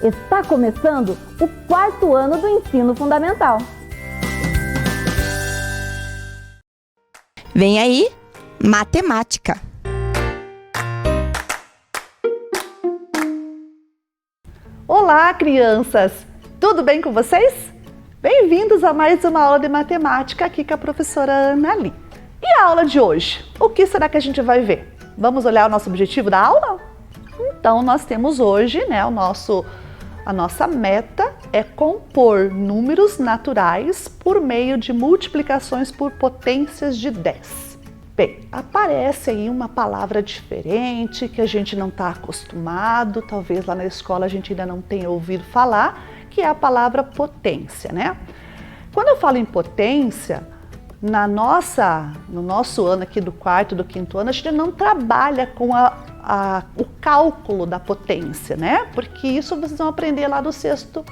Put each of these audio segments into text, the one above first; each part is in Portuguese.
Está começando o 4º ano do ensino fundamental. Vem aí, matemática. Olá, crianças! Tudo bem com vocês? Bem-vindos a mais uma aula de matemática aqui com a professora Ana Li. E a aula de hoje? O que será que a gente vai ver? Vamos olhar o nosso objetivo da aula? Então, nós temos hoje, a nossa meta é compor números naturais por meio de multiplicações por potências de 10. Bem, aparece aí uma palavra diferente que a gente não está acostumado, talvez lá na escola a gente ainda não tenha ouvido falar, que é a palavra potência, né? Quando eu falo em potência, no nosso ano aqui do 4º, do 5º ano, a gente não trabalha com o cálculo da potência, né? Porque isso vocês vão aprender lá do sexto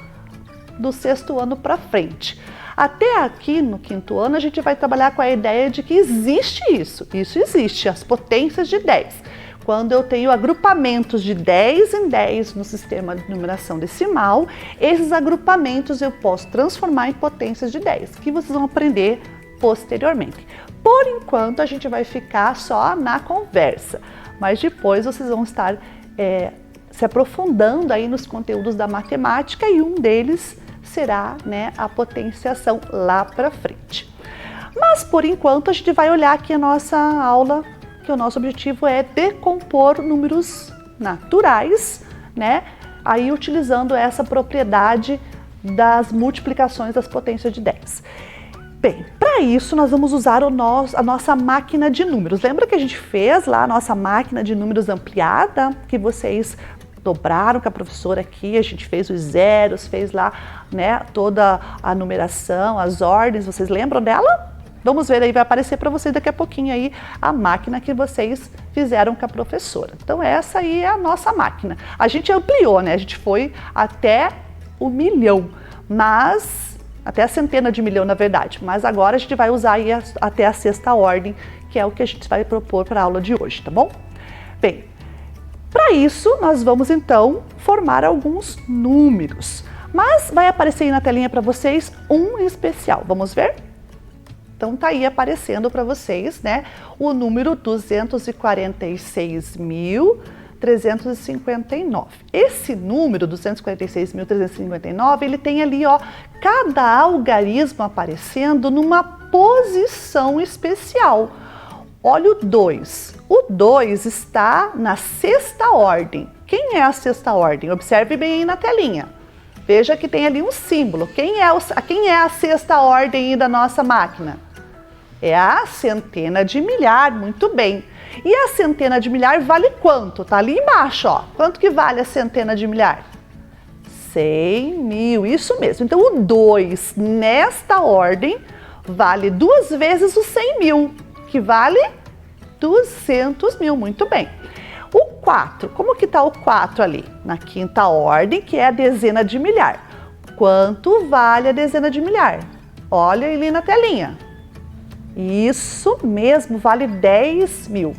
ano para frente. Até aqui no 5º ano a gente vai trabalhar com a ideia de que existe isso existe, as potências de 10. Quando eu tenho agrupamentos de 10 em 10 no sistema de numeração decimal, esses agrupamentos eu posso transformar em potências de 10, que vocês vão aprender posteriormente. Por enquanto a gente vai ficar só na conversa, mas depois vocês vão estar se aprofundando aí nos conteúdos da matemática e um deles será, a potenciação lá para frente. Mas por enquanto a gente vai olhar aqui a nossa aula, que o nosso objetivo é decompor números naturais, aí utilizando essa propriedade das multiplicações das potências de 10. Bem, para isso nós vamos usar a nossa máquina de números. Lembra que a gente fez lá a nossa máquina de números ampliada, que vocês dobraram com a professora aqui, a gente fez os zeros, fez lá, toda a numeração, as ordens, vocês lembram dela? Vamos ver aí, vai aparecer para vocês daqui a pouquinho aí a máquina que vocês fizeram com a professora. Então essa aí é a nossa máquina. A gente ampliou, a gente foi até o milhão, até a centena de milhão na verdade, mas agora a gente vai usar aí até a 6ª ordem, que é o que a gente vai propor para a aula de hoje, tá bom? Bem, para isso nós vamos então formar alguns números, mas vai aparecer aí na telinha para vocês um especial, vamos ver? Então tá aí aparecendo para vocês, o número 246.359. Esse número 246.359, ele tem ali, cada algarismo aparecendo numa posição especial. Olha o 2. O 2 está na 6ª ordem. Quem é a 6ª ordem? Observe bem aí na telinha. Veja que tem ali um símbolo. Quem é a 6ª ordem aí da nossa máquina? É a centena de milhar, muito bem. E a centena de milhar vale quanto? Tá ali embaixo, Quanto que vale a centena de milhar? 100 mil, isso mesmo. Então o 2 nesta ordem vale 2 vezes os 100 mil, que vale 200 mil, muito bem. O 4, como que tá o 4 ali? Na 5ª ordem, que é a dezena de milhar. Quanto vale a dezena de milhar? Olha ali na telinha. Isso mesmo, vale 10 mil.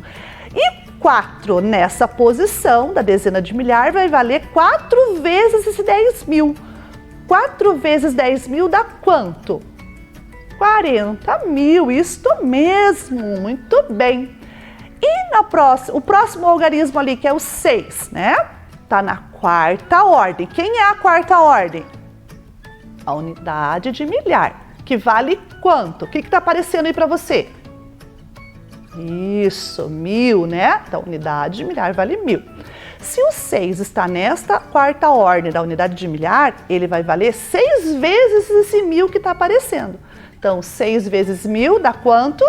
E 4 nessa posição da dezena de milhar vai valer 4 vezes esse 10 mil. 4 vezes 10 mil dá quanto? 40 mil, isto mesmo, muito bem. E o próximo algarismo ali, que é o 6, Tá na 4ª ordem. Quem é a 4ª ordem? A unidade de milhar. Que vale quanto? O que está aparecendo aí para você? Isso, 1000, Então, a unidade de milhar vale 1000. Se o 6 está nesta 4ª ordem da unidade de milhar, ele vai valer 6 vezes esse 1000 que está aparecendo. Então, 6 vezes 1000 dá quanto?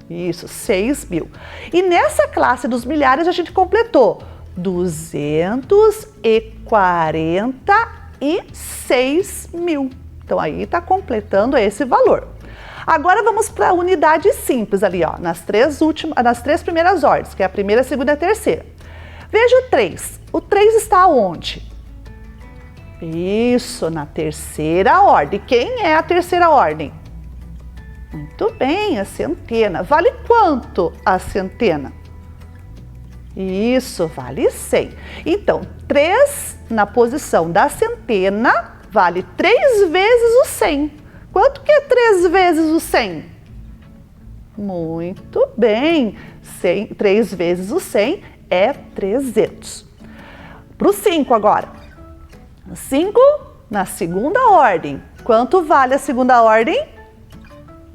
Isso, 6 mil. E nessa classe dos milhares a gente completou 246 mil. Então aí está completando esse valor. Agora vamos para a unidade simples ali, nas três primeiras ordens, que é a primeira, a segunda e a terceira. Veja o 3. O 3 está onde? Isso, na 3ª ordem. Quem é a 3ª ordem? Muito bem, a centena. Vale quanto a centena? Isso, vale 100. Então, 3 na posição da centena vale 3 vezes o 100. Quanto que é 3 vezes o 100? Muito bem. 3 vezes o 100 é 300. Para o 5 agora. 5 na segunda ordem. Quanto vale a segunda ordem?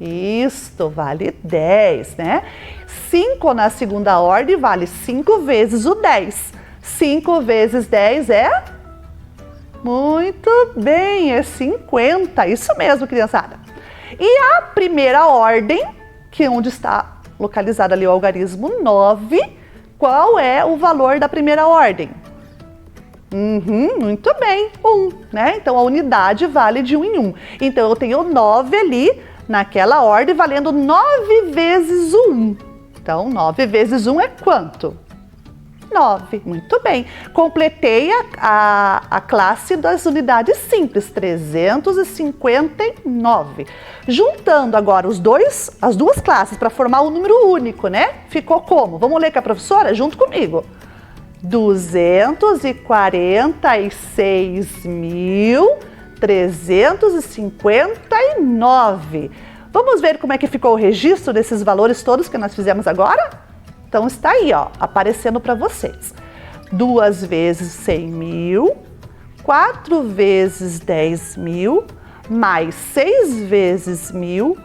Isto, vale 10, né? 5 na segunda ordem vale 5 vezes o 10. 5 vezes 10 é? Muito bem, é 50. Isso mesmo, criançada. E a primeira ordem, que é onde está localizado ali o algarismo 9, qual é o valor da primeira ordem? Muito bem, 1, né? Então, a unidade vale de 1 em 1. Então, eu tenho 9 ali naquela ordem, valendo 9 vezes o 1. Então, 9 vezes 1 é quanto? 9. Muito bem. Completei a classe das unidades simples, 359. Juntando agora as duas classes para formar um número único, né? Ficou como? Vamos ler com a professora? Junto comigo. 246.359. Vamos ver como é que ficou o registro desses valores todos que nós fizemos agora? Então está aí, ó, aparecendo para vocês. 2 vezes 100.000, 4 vezes 10.000, mais 6 vezes 1.000,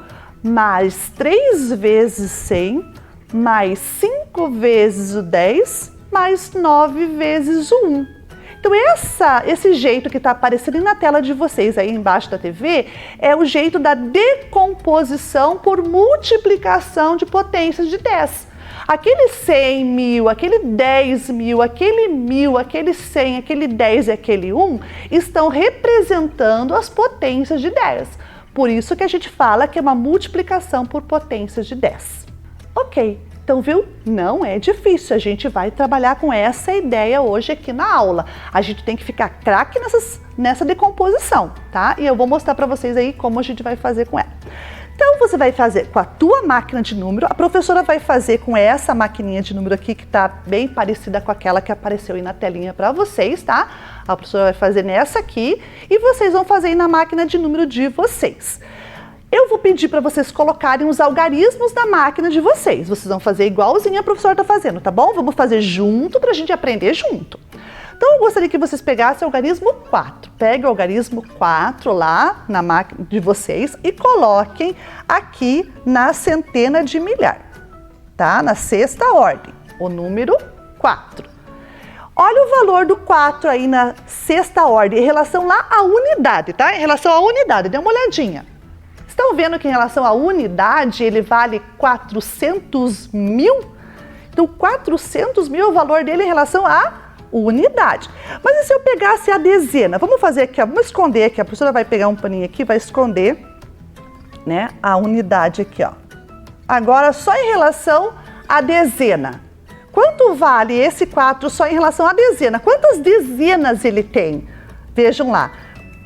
mais 3 vezes 100, mais 5 vezes o 10, mais 9 vezes o 1. Então esse jeito que está aparecendo na tela de vocês aí embaixo da TV é o jeito da decomposição por multiplicação de potências de 10. Aquele 100.000, aquele 10.000, aquele 1.000, aquele 100, aquele 10 e aquele 1 estão representando as potências de 10. Por isso que a gente fala que é uma multiplicação por potências de 10. Ok, então viu? Não é difícil, a gente vai trabalhar com essa ideia hoje aqui na aula. A gente tem que ficar craque nessa decomposição, tá? E eu vou mostrar para vocês aí como a gente vai fazer com ela. Então, você vai fazer com a tua máquina de número, a professora vai fazer com essa maquininha de número aqui, que tá bem parecida com aquela que apareceu aí na telinha para vocês, tá? A professora vai fazer nessa aqui e vocês vão fazer aí na máquina de número de vocês. Eu vou pedir para vocês colocarem os algarismos na máquina de vocês. Vocês vão fazer igualzinho a professora tá fazendo, tá bom? Vamos fazer junto para a gente aprender junto. Então, eu gostaria que vocês pegassem o algarismo 4. Pegue o algarismo 4 lá na máquina de vocês e coloquem aqui na centena de milhar, tá? Na sexta ordem, o número 4. Olha o valor do 4 aí na sexta ordem, em relação lá à unidade, tá? Em relação à unidade, dê uma olhadinha. Estão vendo que em relação à unidade ele vale 400.000? Então, 400.000 é o valor dele em relação à unidade. Mas e se eu pegasse a dezena? Vamos fazer aqui, ó, vamos esconder aqui. A professora vai pegar um paninho aqui, vai esconder, né, a unidade aqui, ó. Agora, só em relação à dezena. Quanto vale esse 4 só em relação à dezena? Quantas dezenas ele tem? Vejam lá.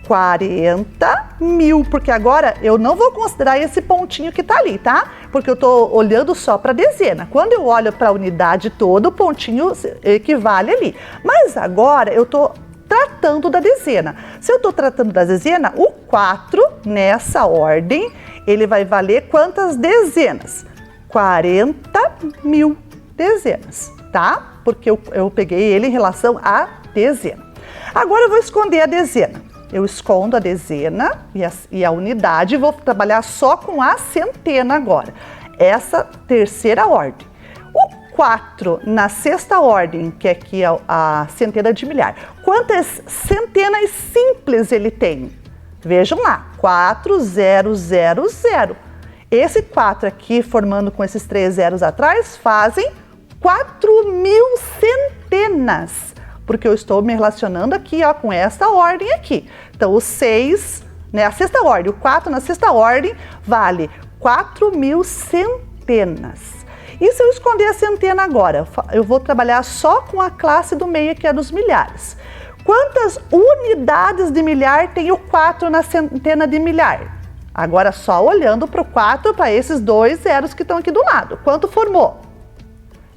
40.000, porque agora eu não vou considerar esse pontinho que tá ali, tá? Porque eu tô olhando só para dezena. Quando eu olho para a unidade toda, o pontinho equivale ali. Mas agora eu tô tratando da dezena. Se eu tô tratando da dezena, o 4 nessa ordem, ele vai valer quantas dezenas? 40.000 dezenas, tá? Porque eu peguei ele em relação à dezena. Agora eu vou esconder a dezena. Eu escondo a dezena e a unidade e vou trabalhar só com a centena agora. Essa terceira ordem. O 4 na sexta ordem, que é aqui a centena de milhar. Quantas centenas simples ele tem? Vejam lá, 4000. Esse 4 aqui, formando com esses 3 zeros atrás, fazem 4.000 centenas. Porque eu estou me relacionando aqui, ó, com esta ordem aqui. Então, o 6, né, a sexta ordem, o 4 na sexta ordem vale 4.000 centenas. E se eu esconder a centena agora? Eu vou trabalhar só com a classe do meio, que é dos milhares. Quantas unidades de milhar tem o 4 na centena de milhar? Agora, só olhando para o 4, para esses 2 zeros que estão aqui do lado. Quanto formou?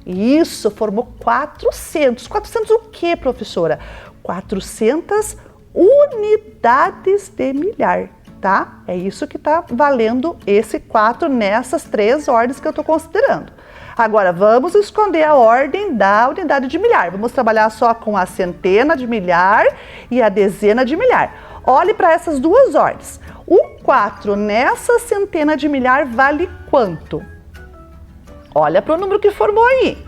Isso, formou 400. 400 o quê, professora? 400 unidades de milhar, tá? É isso que tá valendo esse 4 nessas 3 ordens que eu tô considerando. Agora, vamos esconder a ordem da unidade de milhar. Vamos trabalhar só com a centena de milhar e a dezena de milhar. Olhe para essas duas ordens. O 4 nessa centena de milhar vale quanto? Olha para o número que formou aí.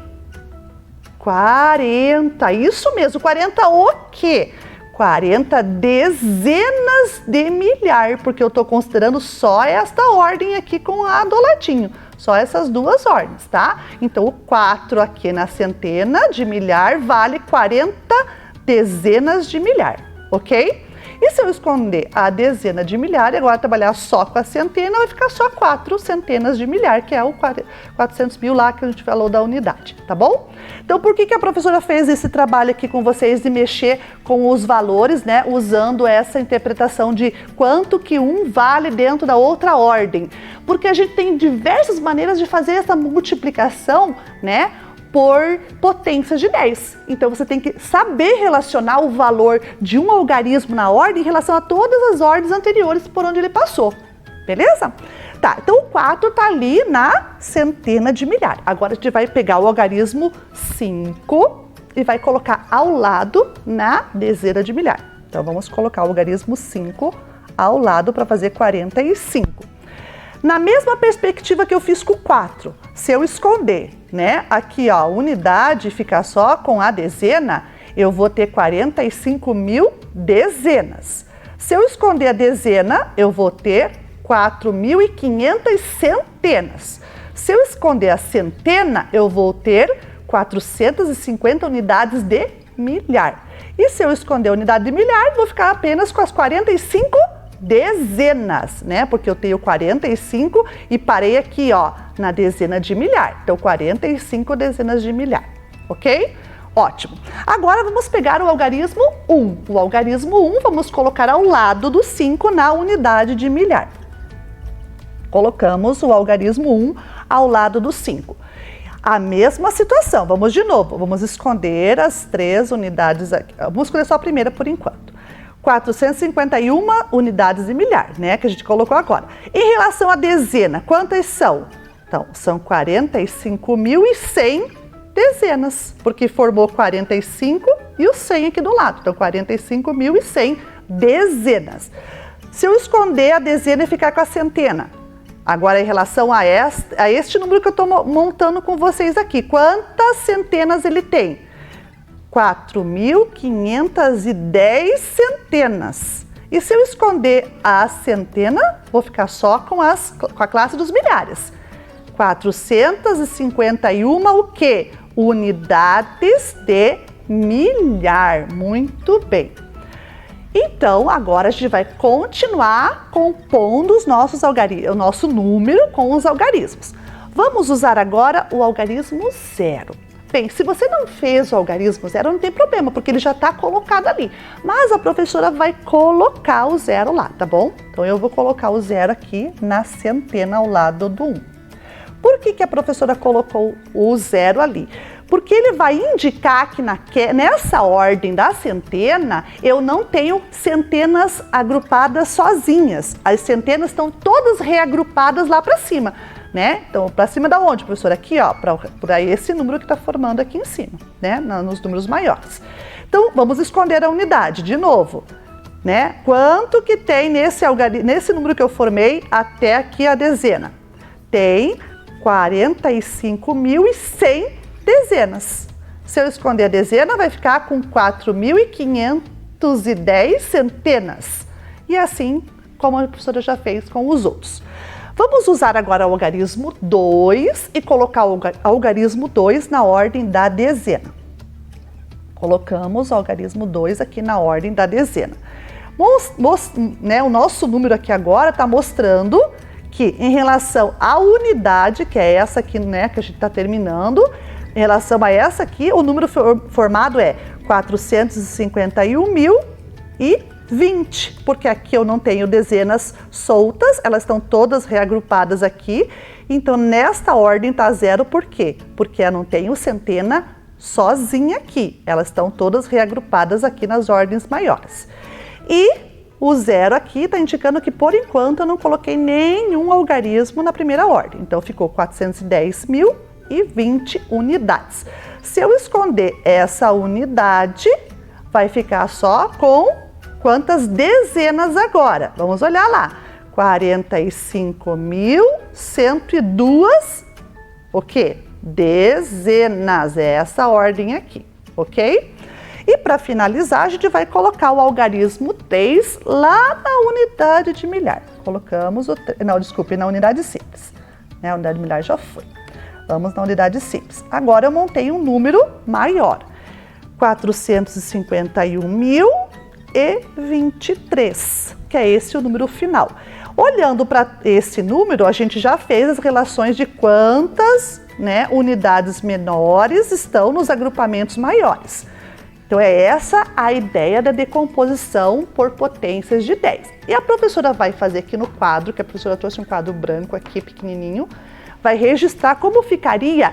40, isso mesmo, 40 o quê? 40 dezenas de milhar, porque eu estou considerando só esta ordem aqui com a do ladinho. Só essas duas ordens, tá? Então, o 4 aqui na centena de milhar vale 40 dezenas de milhar, ok? E se eu esconder a dezena de milhar e agora trabalhar só com a centena, vai ficar só 4 centenas de milhar, que é o 400 mil lá que a gente falou da unidade, tá bom? Então, por que a professora fez esse trabalho aqui com vocês de mexer com os valores, né? Usando essa interpretação de quanto que um vale dentro da outra ordem. Porque a gente tem diversas maneiras de fazer essa multiplicação, né? Por potência de 10. Então, você tem que saber relacionar o valor de um algarismo na ordem em relação a todas as ordens anteriores por onde ele passou. Beleza? Tá, então o 4 tá ali na centena de milhar. Agora, a gente vai pegar o algarismo 5 e vai colocar ao lado na dezena de milhar. Então, vamos colocar o algarismo 5 ao lado para fazer 45. Na mesma perspectiva que eu fiz com o 4, se eu esconder, né, aqui ó, a unidade ficar só com a dezena, eu vou ter 45 mil dezenas. Se eu esconder a dezena, eu vou ter 4.500 centenas. Se eu esconder a centena, eu vou ter 450 unidades de milhar. E se eu esconder a unidade de milhar, vou ficar apenas com as 45 dezenas, né? Porque eu tenho 45 e parei aqui, ó, na dezena de milhar. Então, 45 dezenas de milhar, ok? Ótimo. Agora, vamos pegar o algarismo 1. O algarismo 1, vamos colocar ao lado do 5 na unidade de milhar. Colocamos o algarismo 1 ao lado do 5. A mesma situação, vamos de novo. Vamos esconder as 3 unidades aqui. Vamos escolher só a primeira por enquanto. 451 unidades de milhar, né, que a gente colocou agora. Em relação à dezena, quantas são? Então, são 45.100 dezenas, porque formou 45 e o 100 aqui do lado. Então, 45.100 dezenas. Se eu esconder a dezena e ficar com a centena, agora em relação a este número que eu estou montando com vocês aqui, quantas centenas ele tem? 4.510 centenas. E se eu esconder a centena, vou ficar só com a classe dos milhares. 451 o quê? Unidades de milhar. Muito bem. Então, agora a gente vai continuar compondo o nosso número com os algarismos. Vamos usar agora o algarismo 0. Bem, se você não fez o algarismo 0, não tem problema, porque ele já está colocado ali. Mas a professora vai colocar o 0 lá, tá bom? Então, eu vou colocar o 0 aqui na centena ao lado do 1. Por que a professora colocou o 0 ali? Porque ele vai indicar que nessa ordem da centena, eu não tenho centenas agrupadas sozinhas. As centenas estão todas reagrupadas lá para cima. Né? Então, para cima da onde, professora? Aqui, ó, para esse número que está formando aqui em cima, né? Nos números maiores. Então, vamos esconder a unidade, de novo, né? Quanto que tem nesse número que eu formei até aqui a dezena? Tem 45.100 dezenas. Se eu esconder a dezena, vai ficar com 4.510 centenas. E assim como a professora já fez com os outros. Vamos usar agora o algarismo 2 e colocar o algarismo 2 na ordem da dezena. Colocamos o algarismo 2 aqui na ordem da dezena. Né, o nosso número aqui agora está mostrando que em relação à unidade, que é essa aqui, né, que a gente está terminando, em relação a essa aqui, o número formado é 451.000 e 20, porque aqui eu não tenho dezenas soltas, elas estão todas reagrupadas aqui. Então, nesta ordem está 0, por quê? Porque eu não tenho centena sozinha aqui. Elas estão todas reagrupadas aqui nas ordens maiores. E o 0 aqui está indicando que, por enquanto, eu não coloquei nenhum algarismo na primeira ordem. Então, ficou 410.020 unidades. Se eu esconder essa unidade, vai ficar só com quantas dezenas agora? Vamos olhar lá. 45.102, o quê? Dezenas, é essa ordem aqui, ok? E para finalizar, a gente vai colocar o algarismo 3 lá na unidade de milhar. Colocamos o... Não, desculpe, na unidade simples. Né? A unidade de milhar já foi. Vamos na unidade simples. Agora eu montei um número maior. 451.023, que é esse o número final. Olhando para esse número, a gente já fez as relações de quantas, né, unidades menores estão nos agrupamentos maiores. Então, é essa a ideia da decomposição por potências de 10. E a professora vai fazer aqui no quadro, que a professora trouxe um quadro branco aqui, pequenininho, vai registrar como ficaria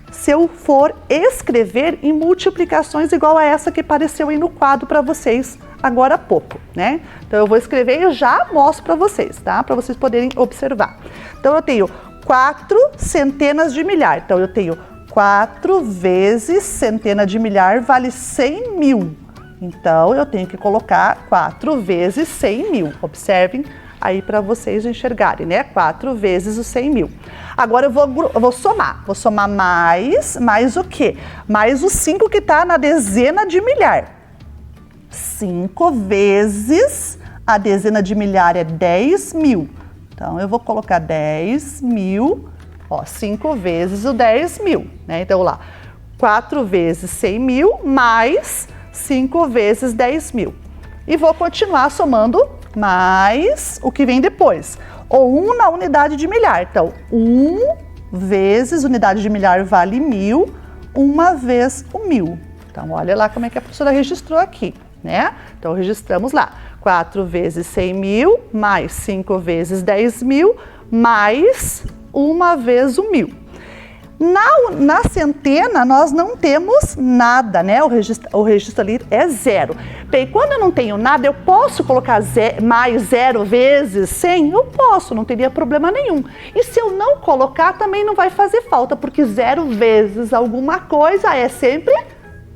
se eu for escrever em multiplicações igual a essa que apareceu aí no quadro para vocês agora há pouco, né? Então, eu vou escrever e já mostro para vocês, tá? Para vocês poderem observar. Então, eu tenho 4 centenas de milhar. Então, eu tenho 4 vezes centena de milhar vale 100 mil. Então, eu tenho que colocar 4 vezes 100 mil. Observem aí para vocês enxergarem, né? 4 vezes os 100 mil. Agora eu vou somar. Vou somar mais o quê? Mais o 5 que está na dezena de milhar. 5 vezes a dezena de milhar é 10 mil. Então, eu vou colocar 10 mil, ó, 5 vezes o 10 mil, né? Então, lá, 4 vezes 100 mil mais 5 vezes 10 mil. E vou continuar somando mais o que vem depois. Ou 1 na unidade de milhar. Então, 1 vezes unidade de milhar vale 1000, 1 vez o 1000. Então, olha lá como é que a professora registrou aqui, né? Então, registramos lá. 4 vezes 100 mil, mais 5 vezes 10 mil, mais 1 vez o 1000. Na centena, nós não temos nada, né? O registro ali é 0. Bem, quando eu não tenho nada, eu posso colocar mais 0 vezes 100? Eu posso, não teria problema nenhum. E se eu não colocar, também não vai fazer falta, porque 0 vezes alguma coisa é sempre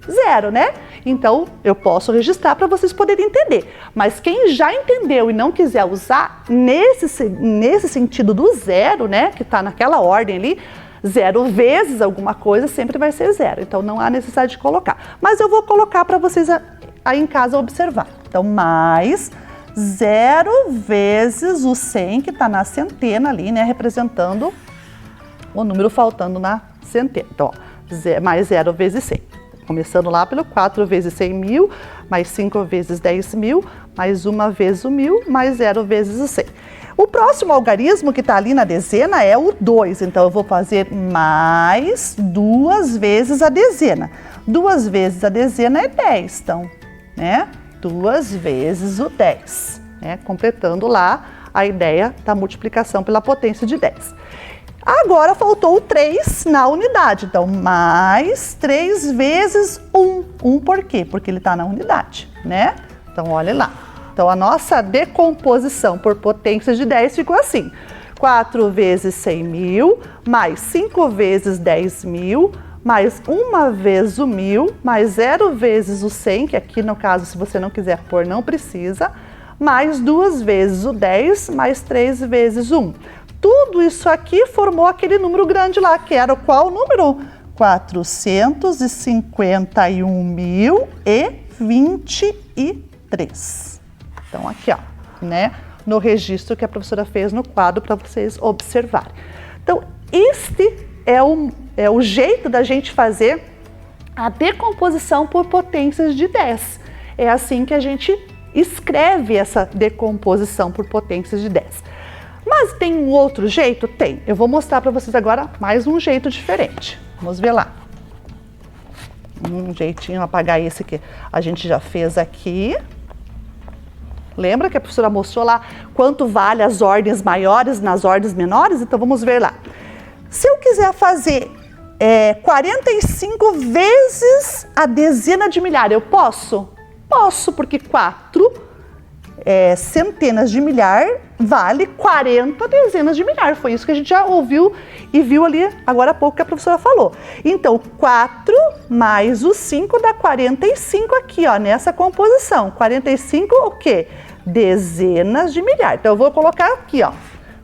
0, né? Então, eu posso registrar para vocês poderem entender. Mas quem já entendeu e não quiser usar nesse sentido do 0, né? Que está naquela ordem ali, 0 vezes alguma coisa sempre vai ser 0. Então, não há necessidade de colocar. Mas eu vou colocar para vocês aí em casa observar. Então, mais 0 vezes o 100, que está na centena ali, né? Representando o número faltando na centena. Então, ó, mais 0 vezes 100. Começando lá pelo 4 vezes 100 mil, mais 5 vezes 10 mil, mais 1 vezes o 1000, mais 0 vezes o 100. O próximo algarismo que está ali na dezena é o 2, então eu vou fazer mais 2 vezes a dezena. 2 vezes a dezena é 10, então, né? 2 vezes o 10, né? Completando lá a ideia da multiplicação pela potência de 10. Agora faltou o 3 na unidade, então mais 3 vezes 1. 1 por quê? Porque ele está na unidade, né? Então, olha lá. Então, a nossa decomposição por potência de 10 ficou assim. 4 vezes 100 mil, mais 5 vezes 10 mil, mais 1 vez o 1000, mais 0 vezes o 100, que aqui no caso, se você não quiser pôr, não precisa, mais 2 vezes o 10, mais 3 vezes o 1. Tudo isso aqui formou aquele número grande lá, que era qual número? 451.023. Então, aqui, ó, né, no registro que a professora fez no quadro para vocês observarem. Então, este é o jeito da gente fazer a decomposição por potências de 10. É assim que a gente escreve essa decomposição por potências de 10. Mas tem um outro jeito? Tem. Eu vou mostrar para vocês agora mais um jeito diferente. Vamos ver lá. Um jeitinho, apagar esse que a gente já fez aqui. Lembra que a professora mostrou lá quanto vale as ordens maiores nas ordens menores? Então vamos ver lá. Se eu quiser fazer 45 vezes a dezena de milhar, eu posso? Posso, porque 4 centenas de milhar vale 40 dezenas de milhar. Foi isso que a gente já ouviu e viu ali agora há pouco que a professora falou. Então, 4 mais o 5 dá 45 aqui, ó, nessa composição. 45 o quê? Dezenas de milhar. Então, eu vou colocar aqui, ó,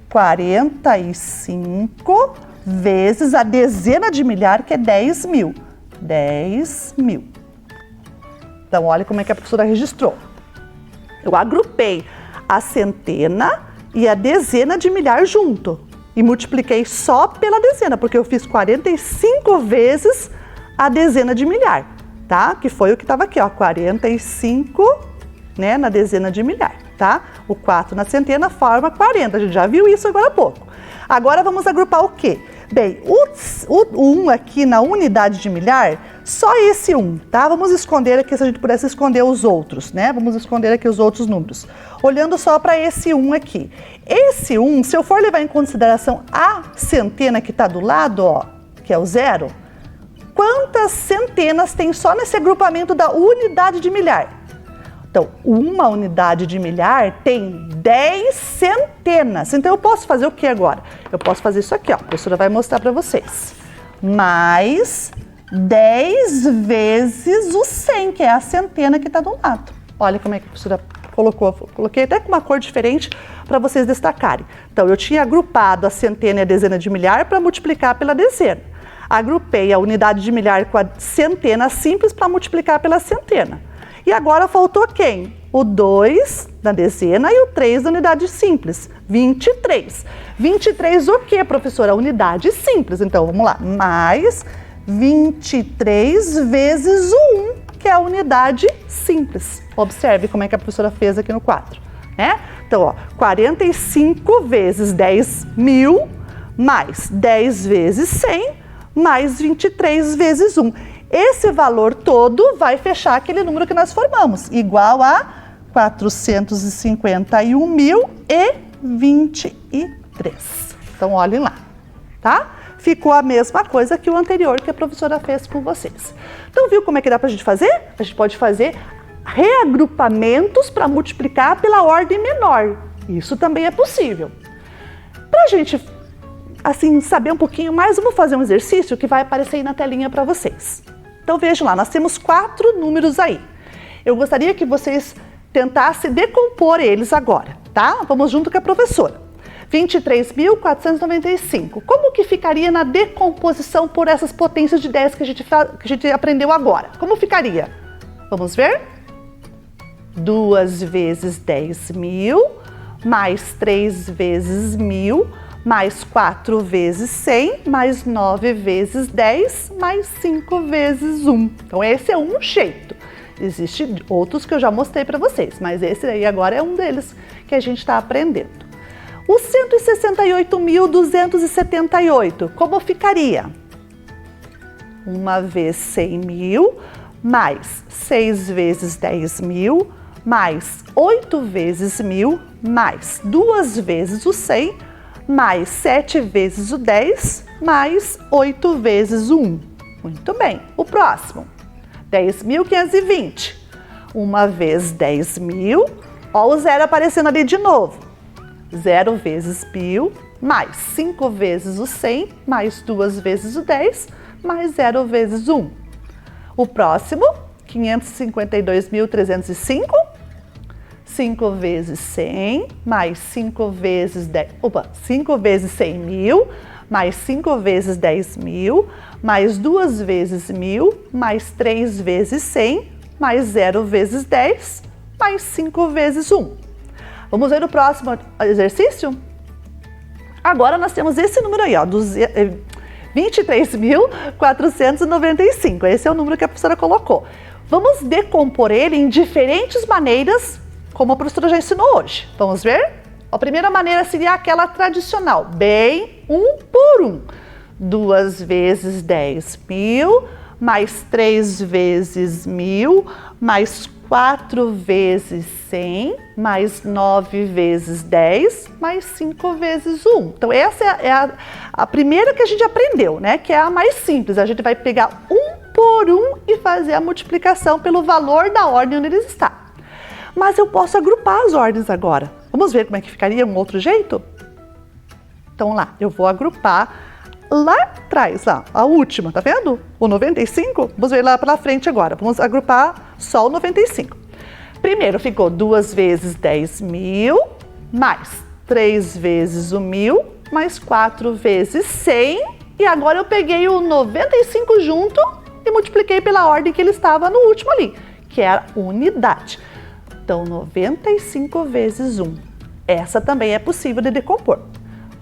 45 vezes a dezena de milhar, que é 10 mil. 10 mil. Então, olha como é que a professora registrou. Eu agrupei a centena e a dezena de milhar junto e multipliquei só pela dezena, porque eu fiz 45 vezes a dezena de milhar, tá? Que foi o que estava aqui, ó, 45, né, na dezena de milhar, tá? O 4 na centena forma 40, a gente já viu isso agora há pouco. Agora vamos agrupar o quê? Bem, o 1 aqui na unidade de milhar, só esse 1, tá? Vamos esconder aqui, se a gente pudesse esconder os outros, né? Vamos esconder aqui os outros números. Olhando só para esse 1 aqui. Esse 1, se eu for levar em consideração a centena que está do lado, ó, que é o 0, quantas centenas tem só nesse agrupamento da unidade de milhar? Então, uma unidade de milhar tem 10 centenas. Então, eu posso fazer o que agora? Eu posso fazer isso aqui, ó. A professora vai mostrar para vocês. Mais 10 vezes o 100, que é a centena que está do lado. Olha como é que a professora colocou. Coloquei até com uma cor diferente para vocês destacarem. Então, eu tinha agrupado a centena e a dezena de milhar para multiplicar pela dezena. Agrupei a unidade de milhar com a centena simples para multiplicar pela centena. E agora faltou quem? O 2 na dezena e o 3 na unidade simples. 23. 23 o quê, professora? Unidade simples. Então, vamos lá. Mais 23 vezes o 1, que é a unidade simples. Observe como é que a professora fez aqui no quadro, né? Então, ó, 45 vezes 10 mil, mais 10 vezes 100, mais 23 vezes 1. Esse valor todo vai fechar aquele número que nós formamos, igual a 451.023. Então, olhem lá, tá? Ficou a mesma coisa que o anterior que a professora fez com vocês. Então, viu como é que dá pra gente fazer? A gente pode fazer reagrupamentos para multiplicar pela ordem menor. Isso também é possível. Pra gente, assim, saber um pouquinho mais, vamos fazer um exercício que vai aparecer aí na telinha para vocês. Então, vejam lá, nós temos 4 números aí. Eu gostaria que vocês tentassem decompor eles agora, tá? Vamos junto com a professora. 23.495. Como que ficaria na decomposição por essas potências de 10 que a gente aprendeu agora? Como ficaria? Vamos ver? 2 vezes 10 mil, mais 3 vezes 1000, mais 4 vezes 100, mais 9 vezes 10, mais 5 vezes 1. Então, esse é um jeito. Existem outros que eu já mostrei para vocês, mas esse aí agora é um deles que a gente está aprendendo. O 168.278, como ficaria? 1 vezes 100 mil, mais 6 vezes 10 mil, mais 8 vezes 1000, mais 2 vezes o 100, mais 7 vezes o 10, mais 8 vezes o 1. Muito bem. O próximo, 10.520. 1 vezes 10 mil, ó o zero aparecendo ali de novo. 0 vezes 1000, mais 5 vezes o 100, mais 2 vezes o 10, mais 0 vezes 1. O próximo, 552.305. 5 vezes 100, mais 5 vezes 10, 5 vezes 100 mil, mais 5 vezes 10 mil, mais 2 vezes 1000, mais 3 vezes 100, mais 0 vezes 10, mais 5 vezes 1. Vamos ver o próximo exercício? Agora nós temos esse número aí, ó, 23.495. Esse é o número que a professora colocou. Vamos decompor ele em diferentes maneiras, como a professora já ensinou hoje. Vamos ver? A primeira maneira seria aquela tradicional, bem 1 por 1. 2 vezes 10 mil, mais 3 vezes 1000, mais 4 vezes 100, mais 9 vezes 10, mais 5 vezes 1. Então, essa é a primeira que a gente aprendeu, né? Que é a mais simples. A gente vai pegar 1 por 1 e fazer a multiplicação pelo valor da ordem onde ele está. Mas eu posso agrupar as ordens agora. Vamos ver como é que ficaria um outro jeito? Então, lá, eu vou agrupar lá atrás, lá, a última, tá vendo? O 95, vamos ver lá pela frente agora. Vamos agrupar só o 95. Primeiro ficou 2 vezes 10.000, mais 3 vezes o 1.000, mais 4 vezes 100. E agora eu peguei o 95 junto e multipliquei pela ordem que ele estava no último ali, que era unidade. Então, 95 vezes 1. Essa também é possível de decompor.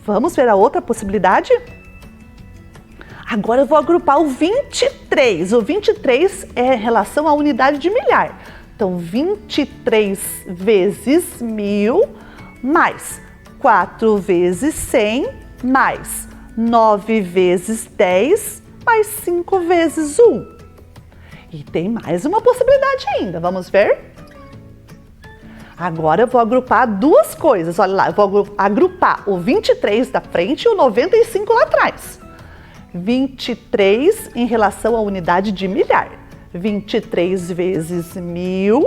Vamos ver a outra possibilidade? Agora eu vou agrupar o 23. O 23 é em relação à unidade de milhar. Então, 23 vezes 1.000, mais 4 vezes 100, mais 9 vezes 10, mais 5 vezes 1. E tem mais uma possibilidade ainda, vamos ver? Agora eu vou agrupar duas coisas, olha lá, eu vou agrupar o 23 da frente e o 95 lá atrás. 23 em relação à unidade de milhar. 23 vezes 1.000,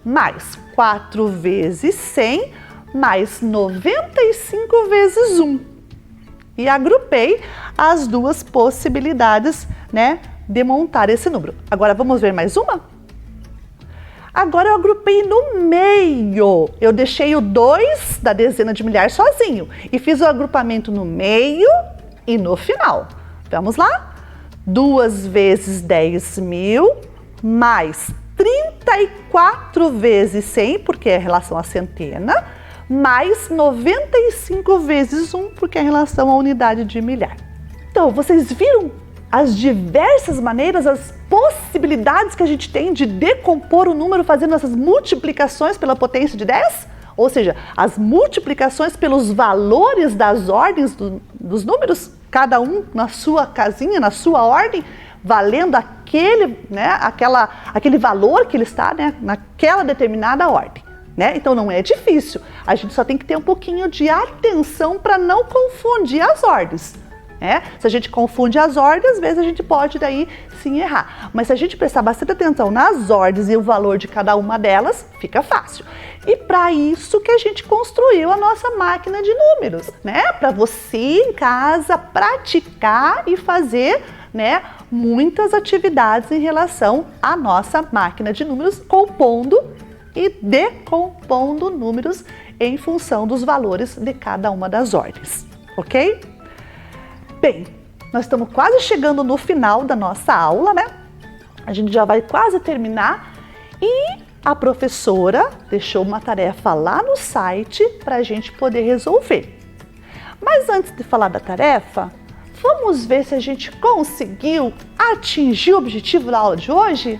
mais 4 vezes 100, mais 95 vezes 1. E agrupei as duas possibilidades, né, de montar esse número. Agora vamos ver mais uma? Agora eu agrupei no meio. Eu deixei o 2 da dezena de milhar sozinho e fiz o agrupamento no meio e no final. Vamos lá? 2 vezes 10.000, mais 34 vezes 100, porque é em relação à centena, mais 95 vezes 1, porque é em relação à unidade de milhar. Então, vocês viram as diversas maneiras, as possibilidades que a gente tem de decompor o número fazendo essas multiplicações pela potência de 10? Ou seja, as multiplicações pelos valores das ordens dos números, cada um na sua casinha, na sua ordem, valendo aquele valor que ele está, né, naquela determinada ordem. Né? Então não é difícil, a gente só tem que ter um pouquinho de atenção para não confundir as ordens. Se a gente confunde as ordens, às vezes a gente pode daí sim errar. Mas se a gente prestar bastante atenção nas ordens e o valor de cada uma delas, fica fácil. E para isso que a gente construiu a nossa máquina de números, né? Para você em casa praticar e fazer, né, muitas atividades em relação à nossa máquina de números, compondo e decompondo números em função dos valores de cada uma das ordens, ok? Bem, nós estamos quase chegando no final da nossa aula, né? A gente já vai quase terminar e a professora deixou uma tarefa lá no site para a gente poder resolver. Mas antes de falar da tarefa, vamos ver se a gente conseguiu atingir o objetivo da aula de hoje?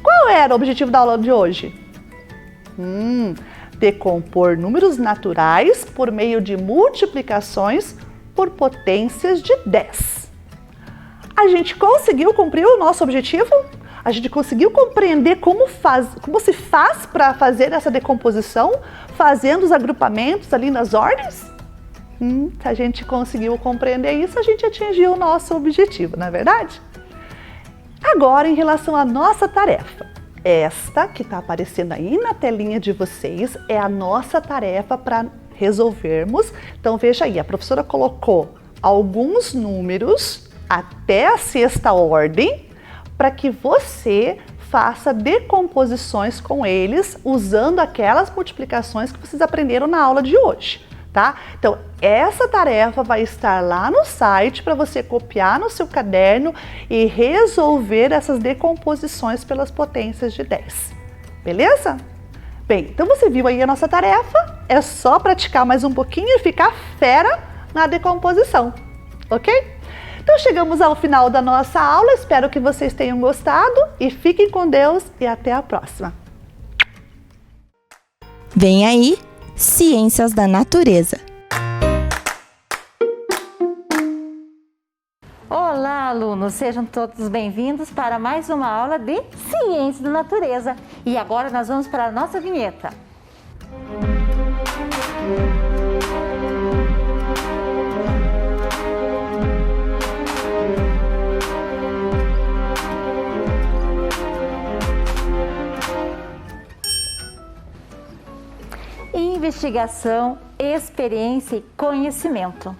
Qual era o objetivo da aula de hoje? Decompor números naturais por meio de multiplicações por potências de 10. A gente conseguiu cumprir o nosso objetivo? A gente conseguiu compreender como se faz para fazer essa decomposição, fazendo os agrupamentos ali nas ordens? Se a gente conseguiu compreender isso, a gente atingiu o nosso objetivo, não é verdade? Agora, em relação à nossa tarefa. Esta que está aparecendo aí na telinha de vocês é a nossa tarefa para resolvermos. Então veja aí, a professora colocou alguns números até a sexta ordem para que você faça decomposições com eles usando aquelas multiplicações que vocês aprenderam na aula de hoje, tá? Então essa tarefa vai estar lá no site para você copiar no seu caderno e resolver essas decomposições pelas potências de 10, beleza? Bem, então você viu aí a nossa tarefa, é só praticar mais um pouquinho e ficar fera na decomposição, ok? Então chegamos ao final da nossa aula, espero que vocês tenham gostado e fiquem com Deus e até a próxima. Vem aí, Ciências da Natureza. Olá, alunos! Sejam todos bem-vindos para mais uma aula de Ciências da Natureza. E agora nós vamos para a nossa vinheta. investigação, experiência e conhecimento.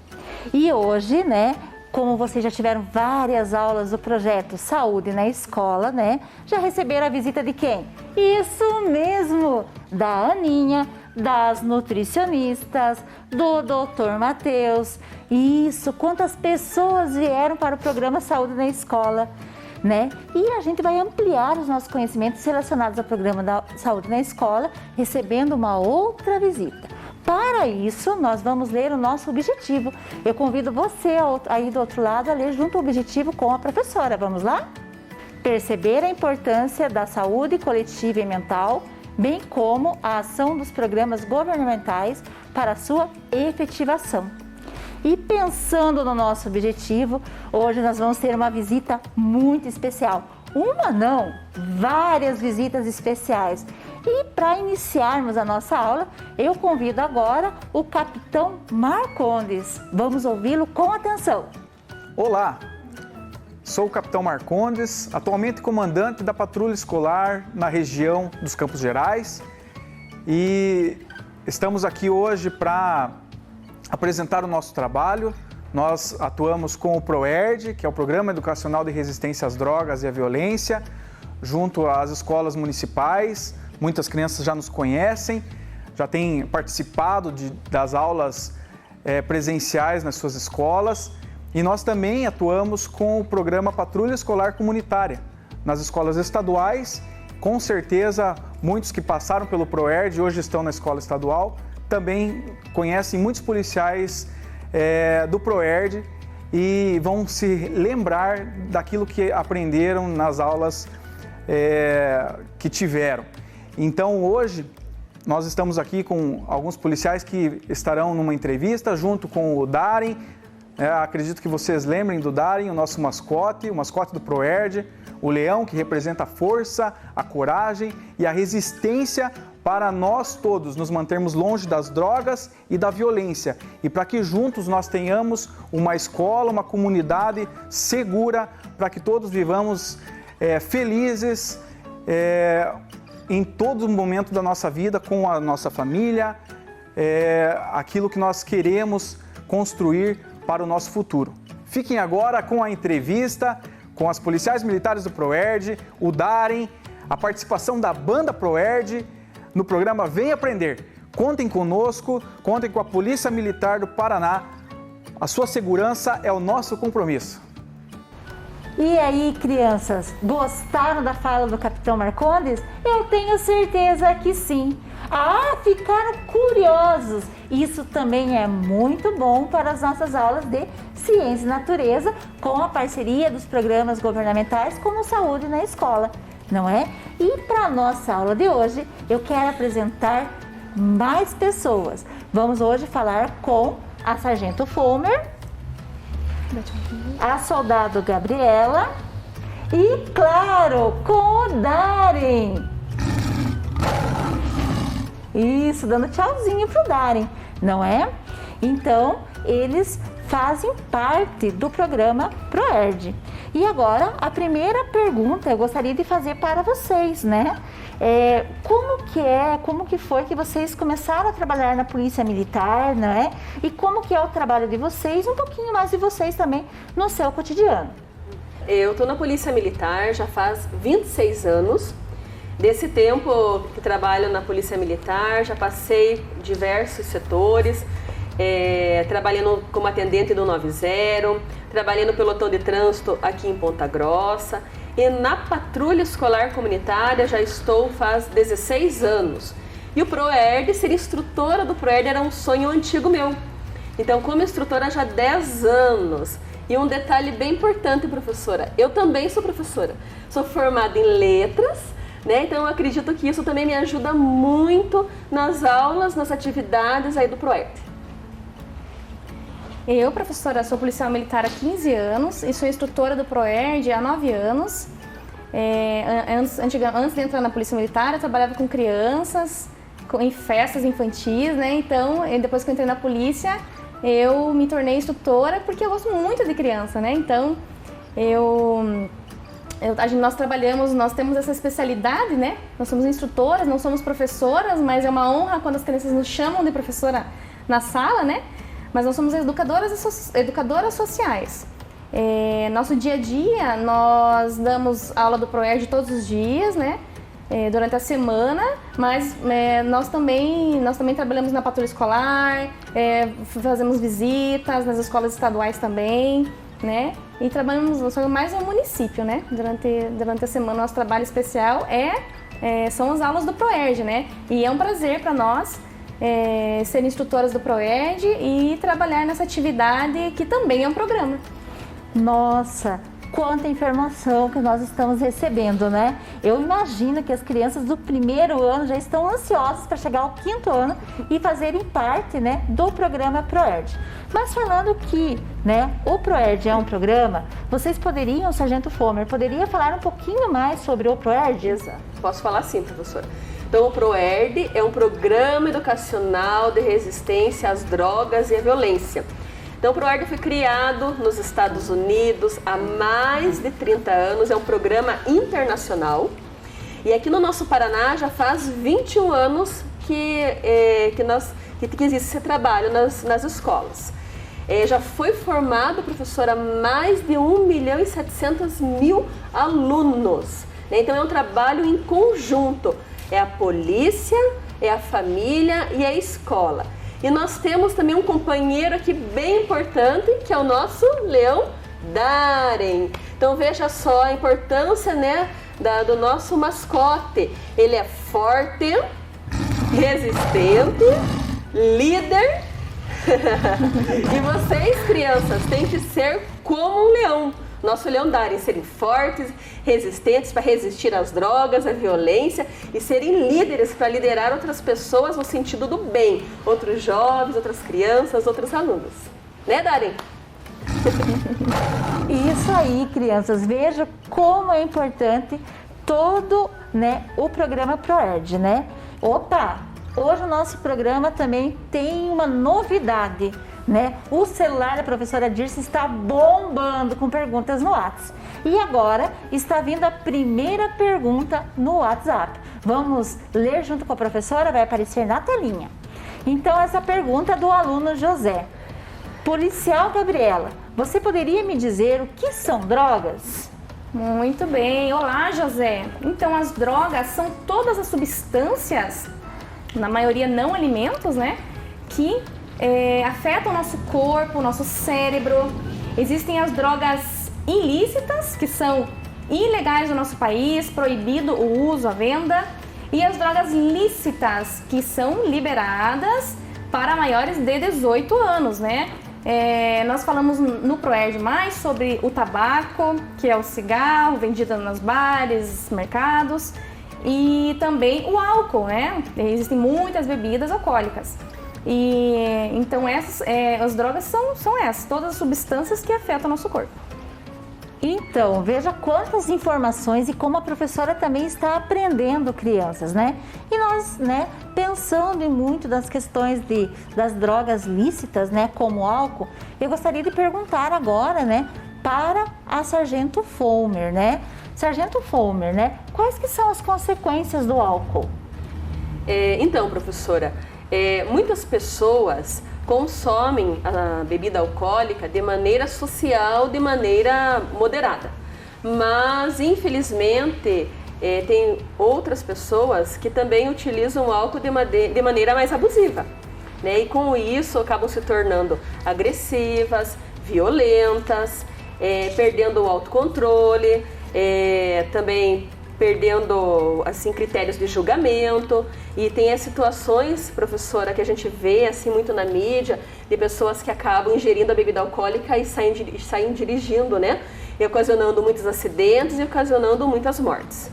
E hoje, né, como vocês já tiveram várias aulas do projeto Saúde na Escola, né, já receberam a visita de quem? Isso mesmo, da Aninha, das nutricionistas, do Dr. Matheus. Isso, quantas pessoas vieram para o programa Saúde na Escola, né? E a gente vai ampliar os nossos conhecimentos relacionados ao programa da Saúde na Escola, recebendo uma outra visita. Para isso, nós vamos ler o nosso objetivo. Eu convido você aí do outro lado a ler junto o objetivo com a professora. Vamos lá? Perceber a importância da saúde coletiva e mental, bem como a ação dos programas governamentais para a sua efetivação. E pensando no nosso objetivo, hoje nós vamos ter uma visita muito especial. Uma não, várias visitas especiais. E para iniciarmos a nossa aula, eu convido agora o capitão Marcondes. Vamos ouvi-lo com atenção. Olá, sou o capitão Marcondes, atualmente comandante da patrulha escolar na região dos Campos Gerais, e estamos aqui hoje para apresentar o nosso trabalho. Nós atuamos com o PROERD, que é o Programa Educacional de Resistência às Drogas e à Violência, junto às escolas municipais. Muitas crianças já nos conhecem, já têm participado das aulas presenciais nas suas escolas. E nós também atuamos com o programa Patrulha Escolar Comunitária nas escolas estaduais. Com certeza, muitos que passaram pelo PROERD e hoje estão na escola estadual também conhecem muitos policiais do PROERD e vão se lembrar daquilo que aprenderam nas aulas que tiveram. Então, hoje, nós estamos aqui com alguns policiais que estarão numa entrevista junto com o Darem. Acredito que vocês lembrem do Darem, o nosso mascote, o mascote do PROERD, o leão que representa a força, a coragem e a resistência para nós todos nos mantermos longe das drogas e da violência e para que juntos nós tenhamos uma escola, uma comunidade segura para que todos vivamos felizes em todo momento da nossa vida com a nossa família, aquilo que nós queremos construir para o nosso futuro. Fiquem agora com a entrevista com as policiais militares do PROERD, o Darem, a participação da banda PROERD no programa Vem Aprender. Contem conosco, contem com a Polícia Militar do Paraná. A sua segurança é o nosso compromisso. E aí, crianças, gostaram da fala do capitão Marcondes? Eu tenho certeza que sim. Ah, ficaram curiosos. Isso também é muito bom para as nossas aulas de Ciência e Natureza, com a parceria dos programas governamentais como Saúde na Escola, não é? E para a nossa aula de hoje, eu quero apresentar mais pessoas. Vamos hoje falar com a Sargento Fulmer, a soldado Gabriela e, claro, com o Darem. Isso, dando tchauzinho pro Darem, não é? Então, eles fazem parte do programa PROERD. E agora, a pergunta eu gostaria de fazer para vocês, né? Como que foi que vocês começaram a trabalhar na Polícia Militar, né? E como que é o trabalho de vocês, um pouquinho mais de vocês também no seu cotidiano. Eu estou na Polícia Militar já faz 26 anos. Desse tempo que trabalho na Polícia Militar, já passei diversos setores, trabalhando como atendente do 90, trabalhei no pelotão de trânsito aqui em Ponta Grossa e na patrulha escolar comunitária já estou faz 16 anos. E o PROERD, ser instrutora do PROERD era um sonho antigo meu. Então, como instrutora já há 10 anos. E um detalhe bem importante, professora, eu também sou professora, sou formada em letras, né? Então eu acredito que isso também me ajuda muito nas aulas, nas atividades aí do PROERD. Eu, professora, sou policial militar há 15 anos e sou instrutora do PROERD há 9 anos. Antes de entrar na Polícia Militar, eu trabalhava com crianças, em festas infantis, né? Então, depois que eu entrei na polícia, eu me tornei instrutora porque eu gosto muito de criança, né? Então, eu Nós temos essa especialidade, né? Nós somos instrutoras, não somos professoras, mas é uma honra quando as crianças nos chamam de professora na sala, né? Mas nós somos educadoras sociais. Nosso dia a dia, nós damos aula do ProERD todos os dias, né? Durante a semana, mas nós também trabalhamos na patrulha escolar, fazemos visitas nas escolas estaduais também, né? E trabalhamos mais no município, né? Durante a semana, nosso trabalho especial são as aulas do ProERD, né? E é um prazer para nós ser instrutoras do ProERD e trabalhar nessa atividade que também é um programa. Nossa, quanta informação que nós estamos recebendo, né? Eu imagino que as crianças do primeiro ano já estão ansiosas para chegar ao quinto ano e fazerem parte, né, do programa ProERD. Mas falando que, né, o ProERD é um programa, vocês poderiam, Sargento Fomer, poderia falar um pouquinho mais sobre o ProERD? Exato. Posso falar sim, professora. Então, o ProERD é um programa educacional de resistência às drogas e à violência. Então, o ProERD foi criado nos Estados Unidos há mais de 30 anos, é um programa internacional. E aqui no nosso Paraná já faz 21 anos que existe esse trabalho nas escolas. Já foi formado, professora, mais de 1.700.000 alunos. Né? Então, é um trabalho em conjunto. É a polícia, é a família e a escola. E nós temos também um companheiro aqui bem importante, que é o nosso leão Darem. Então veja só a importância, né, do nosso mascote. Ele é forte, resistente, líder. E vocês, crianças, têm que ser como um leão. Nosso leão Darem, serem fortes, resistentes para resistir às drogas, à violência e serem líderes para liderar outras pessoas no sentido do bem, outros jovens, outras crianças, outros alunos. Né, Darem? Isso aí, crianças, veja como é importante todo, né, o programa ProERD, né? Opa, hoje o nosso programa também tem uma novidade, né? O celular da professora Dirce está bombando com perguntas no WhatsApp. E agora está vindo a primeira pergunta no WhatsApp. Vamos ler junto com a professora, vai aparecer na telinha. Então, essa pergunta é do aluno José. Policial Gabriela, você poderia me dizer o que são drogas? Muito bem. Olá, José. Então, as drogas são todas as substâncias, na maioria não alimentos, né? Que afetam o nosso corpo, o nosso cérebro. Existem as drogas ilícitas, que são ilegais no nosso país, proibido o uso, a venda. E as drogas lícitas, que são liberadas para maiores de 18 anos, né? Nós falamos no ProERD mais sobre o tabaco, que é o cigarro vendido nos bares, mercados, e também o álcool, né? Existem muitas bebidas alcoólicas. E então as drogas são essas, todas as substâncias que afetam o nosso corpo. Então, veja quantas informações e como a professora também está aprendendo crianças, né? E nós, né, pensando em muito das questões das drogas lícitas, né, como o álcool, eu gostaria de perguntar agora, né, para a Sargento Fomer, né? Sargento Fomer, né, quais que são as consequências do álcool? Então, professora, muitas pessoas consomem a bebida alcoólica de maneira social, de maneira moderada. Mas, infelizmente, tem outras pessoas que também utilizam o álcool de maneira mais abusiva, né? E com isso acabam se tornando agressivas, violentas, perdendo o autocontrole, também perdendo assim critérios de julgamento. E tem as situações, professora, que a gente vê assim muito na mídia, de pessoas que acabam ingerindo a bebida alcoólica e saem dirigindo, né? E ocasionando muitos acidentes e ocasionando muitas mortes.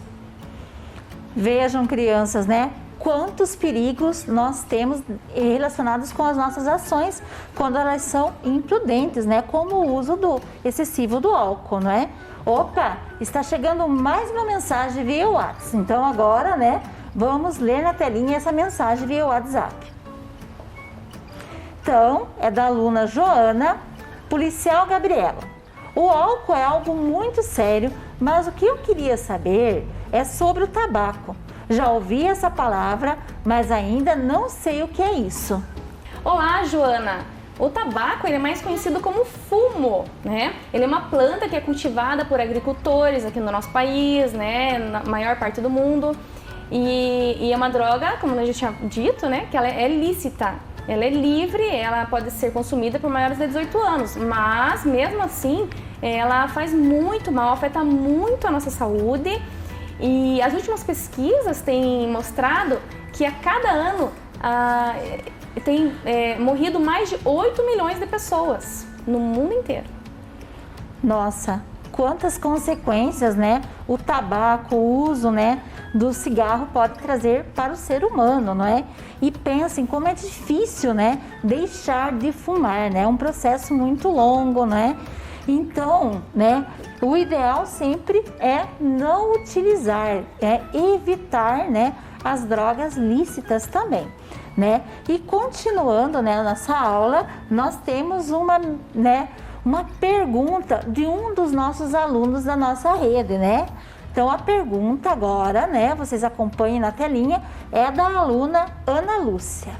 Vejam, crianças, né? Quantos perigos nós temos relacionados com as nossas ações quando elas são imprudentes, né? Como o uso excessivo do álcool, não é? Opa, está chegando mais uma mensagem via WhatsApp. Então agora, né, vamos ler na telinha essa mensagem via WhatsApp. Então, é da aluna Joana. Policial Gabriela, O álcool é algo muito sério, mas o que eu queria saber é sobre o tabaco. Já ouvi essa palavra, mas ainda não sei o que é isso. Olá, Joana! O tabaco ele é mais conhecido como fumo, né? Ele é uma planta que é cultivada por agricultores aqui no nosso país, né? Na maior parte do mundo. E é uma droga, como a gente tinha dito, né? Que ela é lícita. Ela é livre, ela pode ser consumida por maiores de 18 anos, mas mesmo assim ela faz muito mal, afeta muito a nossa saúde. E as últimas pesquisas têm mostrado que a cada ano tem morrido mais de 8 milhões de pessoas no mundo inteiro. Nossa, quantas consequências, né? O tabaco, o uso, né, do cigarro pode trazer para o ser humano, não é? E pensem como é difícil, né, deixar de fumar, né? É um processo muito longo, né? Então, né, o ideal sempre é não utilizar, é evitar, né, as drogas lícitas também, né? E continuando, né, a nossa aula, nós temos uma pergunta de um dos nossos alunos da nossa rede, né? Então a pergunta agora, né, vocês acompanhem na telinha, é da aluna Ana Lúcia.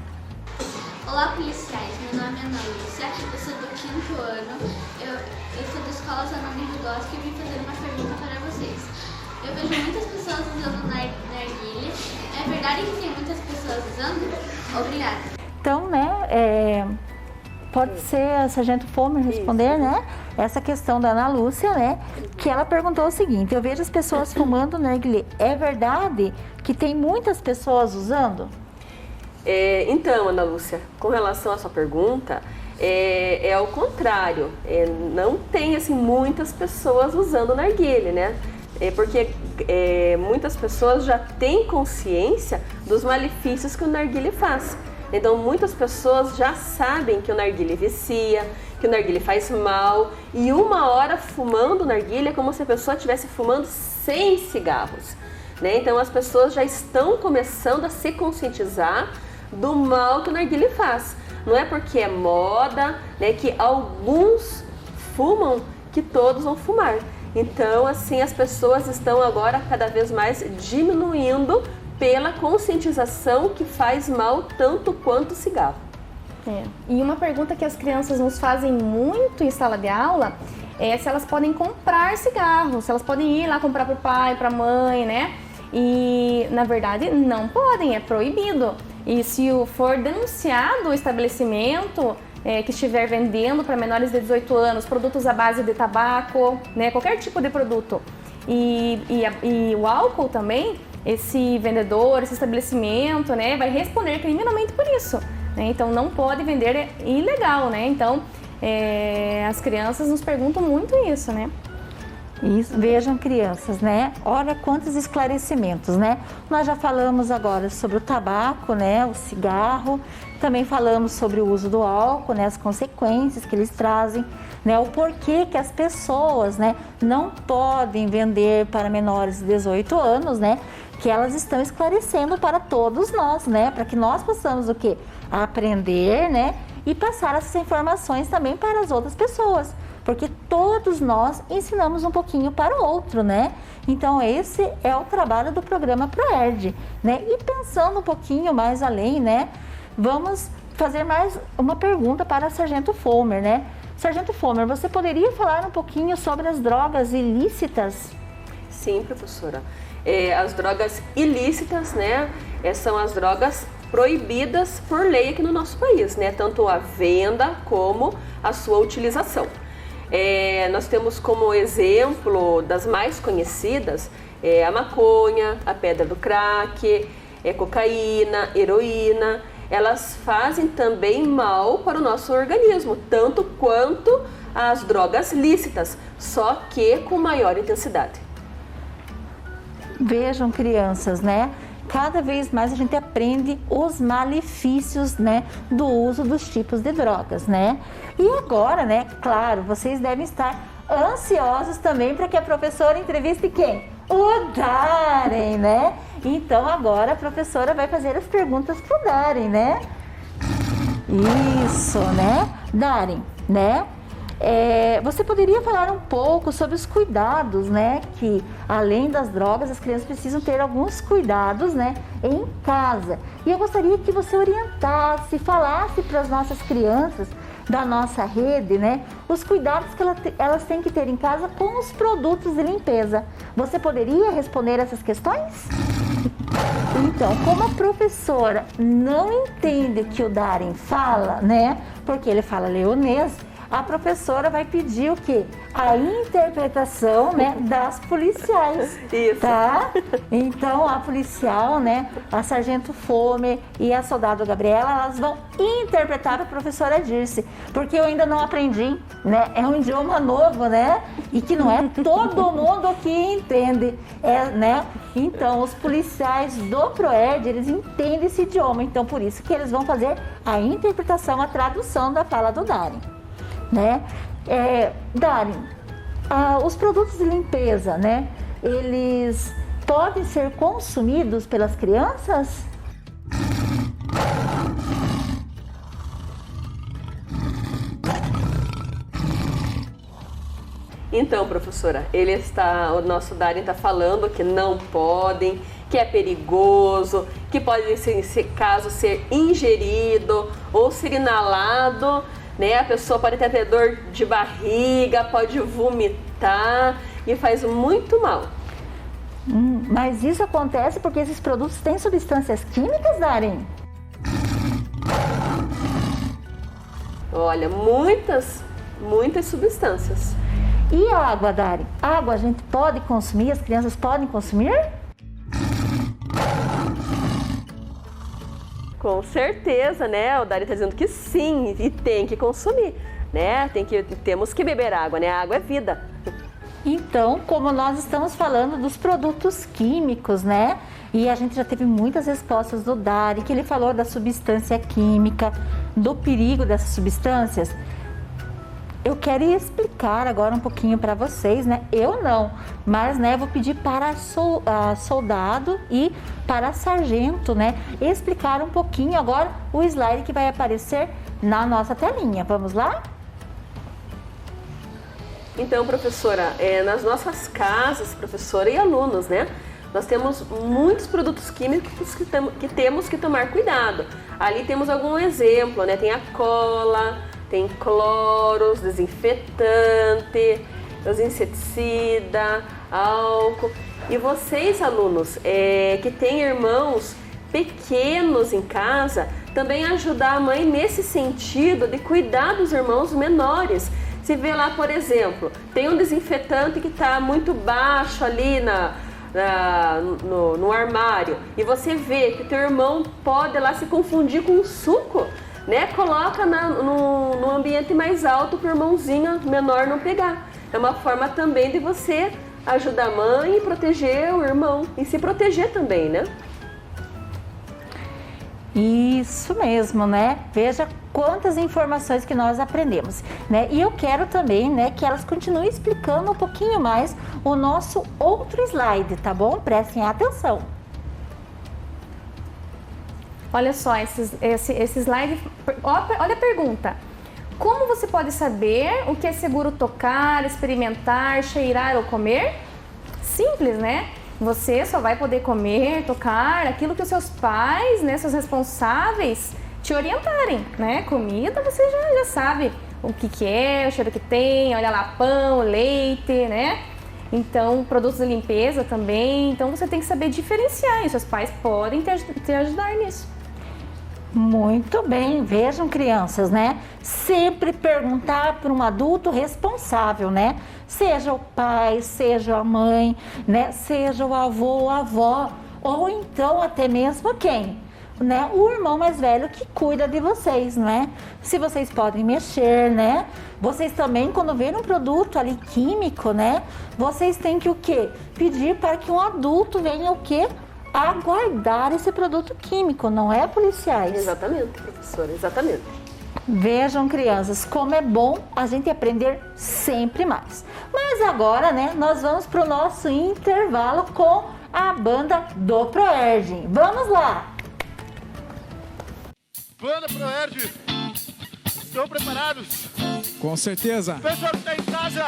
Olá, policiais, meu nome é Ana Lúcia, eu sou do 5º ano, eu sou da Escola Zona Negócio e vim fazer uma pergunta para vocês. Eu vejo muitas pessoas usando narguilé, é verdade que tem muitas pessoas usando? Obrigada. Então, né, pode ser a Sargento Fomer responder, né? Essa questão da Ana Lúcia, né? Que ela perguntou o seguinte: eu vejo as pessoas fumando narguilé. É verdade que tem muitas pessoas usando? Então, Ana Lúcia, com relação à sua pergunta, é ao contrário. Não tem assim muitas pessoas usando narguilé, né? Porque muitas pessoas já têm consciência dos malefícios que o narguilé faz. Então, muitas pessoas já sabem que o narguilé vicia, que o narguilé faz mal, e uma hora fumando narguilé é como se a pessoa estivesse fumando 100 cigarros, né? Então, as pessoas já estão começando a se conscientizar do mal que o narguilé faz. Não é porque é moda, né, que alguns fumam que todos vão fumar. Então, assim, as pessoas estão agora cada vez mais diminuindo pela conscientização que faz mal tanto quanto o cigarro. E uma pergunta que as crianças nos fazem muito em sala de aula é se elas podem comprar cigarro, se elas podem ir lá comprar para o pai, para a mãe, né? E, na verdade, não podem, é proibido. E se for denunciado o estabelecimento que estiver vendendo para menores de 18 anos produtos à base de tabaco, né, qualquer tipo de produto, e o álcool também, esse vendedor, esse estabelecimento, né, vai responder criminalmente por isso, né? Então não pode vender, é ilegal, né? Então as crianças nos perguntam muito isso, né? Isso, vejam, crianças, né? Olha quantos esclarecimentos, né? Nós já falamos agora sobre o tabaco, né? O cigarro, também falamos sobre o uso do álcool, né? As consequências que eles trazem, né? O porquê que as pessoas, né, não podem vender para menores de 18 anos, né? Que elas estão esclarecendo para todos nós, né? Para que nós possamos o quê? Aprender, né? E passar essas informações também para as outras pessoas. Porque todos nós ensinamos um pouquinho para o outro, né? Então esse é o trabalho do programa ProERD, né? E pensando um pouquinho mais além, né? Vamos fazer mais uma pergunta para a Sargento Fomer, né? Sargento Fomer, você poderia falar um pouquinho sobre as drogas ilícitas? Sim, professora. As drogas ilícitas, né? São as drogas proibidas por lei aqui no nosso país, né? Tanto a venda como a sua utilização. Nós temos como exemplo das mais conhecidas a maconha, a pedra do crack, cocaína, heroína. Elas fazem também mal para o nosso organismo, tanto quanto as drogas lícitas, só que com maior intensidade. Vejam, crianças, né? Cada vez mais a gente aprende os malefícios, né, do uso dos tipos de drogas, né? E agora, né, claro, vocês devem estar ansiosos também para que a professora entreviste quem? O Darem, né? Então agora a professora vai fazer as perguntas para o Darem, né? Isso, né? Darem, né? Você poderia falar um pouco sobre os cuidados, né? Que além das drogas, as crianças precisam ter alguns cuidados, né? Em casa. E eu gostaria que você orientasse, falasse para as nossas crianças da nossa rede, né? Os cuidados que elas têm que ter em casa com os produtos de limpeza. Você poderia responder essas questões? Então, como a professora não entende o que o Darin fala, né? Porque ele fala leonês, a professora vai pedir o quê? A interpretação, né, das policiais. Isso. Tá? Então, a policial, né, a sargento Fome e a soldado Gabriela, elas vão interpretar a professora Dirce, porque eu ainda não aprendi, né? É um idioma novo, né? E que não é todo mundo que entende, né? Então, os policiais do ProERD, eles entendem esse idioma, então por isso que eles vão fazer a interpretação, a tradução da fala do Darin. Né? Darin, os produtos de limpeza, né? Eles podem ser consumidos pelas crianças? Então, professora, o nosso Darin está falando que não podem, que é perigoso, que pode, nesse caso, ser ingerido ou ser inalado, né? A pessoa pode ter dor de barriga, pode vomitar e faz muito mal. Mas isso acontece porque esses produtos têm substâncias químicas, Darin? Olha, muitas substâncias. E a água, Darin? Água a gente pode consumir? As crianças podem consumir? Com certeza, né? O Darin está dizendo que sim, e tem que consumir, né? Temos que beber água, né? A água é vida. Então, como nós estamos falando dos produtos químicos, né? E a gente já teve muitas respostas do Darin, que ele falou da substância química, do perigo dessas substâncias. Eu quero explicar agora um pouquinho para vocês, né? Eu não, mas né, vou pedir para soldado e para sargento, né? Explicar um pouquinho agora o slide que vai aparecer na nossa telinha. Vamos lá? Então, professora, nas nossas casas, professora e alunos, né? Nós temos muitos produtos químicos que temos que tomar cuidado. Ali temos algum exemplo, né? Tem a cola, tem cloro, desinfetante, os inseticida, álcool. E vocês, alunos, que têm irmãos pequenos em casa, também ajudar a mãe nesse sentido de cuidar dos irmãos menores. Se vê lá, por exemplo, tem um desinfetante que está muito baixo ali no armário e você vê que o teu irmão pode lá se confundir com um suco, né? Coloca no ambiente mais alto para o irmãozinho menor não pegar. É uma forma também de você ajudar a mãe e proteger o irmão e se proteger também, né? Isso mesmo, né? Veja quantas informações que nós aprendemos, né? E eu quero também, né, que elas continuem explicando um pouquinho mais o nosso outro slide, tá bom? Prestem atenção. Olha só, esse slide, olha a pergunta. Como você pode saber o que é seguro tocar, experimentar, cheirar ou comer? Simples, né? Você só vai poder comer, tocar aquilo que os seus pais, né, seus responsáveis, te orientarem, né? Comida você já sabe o que é, o cheiro que tem, olha lá, pão, leite, né? Então, produtos de limpeza também. Então, você tem que saber diferenciar e seus pais podem te ajudar nisso. Muito bem, vejam, crianças, né? Sempre perguntar para um adulto responsável, né? Seja o pai, seja a mãe, né? Seja o avô ou a avó, ou então até mesmo quem? Né? O irmão mais velho que cuida de vocês, né? Se vocês podem mexer, né? Vocês também, quando verem um produto ali químico, né? Vocês têm que o quê? Pedir para que um adulto venha o quê? Aguardar esse produto químico, não é, policiais? Exatamente, professora, exatamente. Vejam, crianças, como é bom a gente aprender sempre mais. Mas agora, né, nós vamos para o nosso intervalo com a banda do ProERD. Vamos lá! Banda ProERD, estão preparados? Com certeza. Pessoal que está em casa,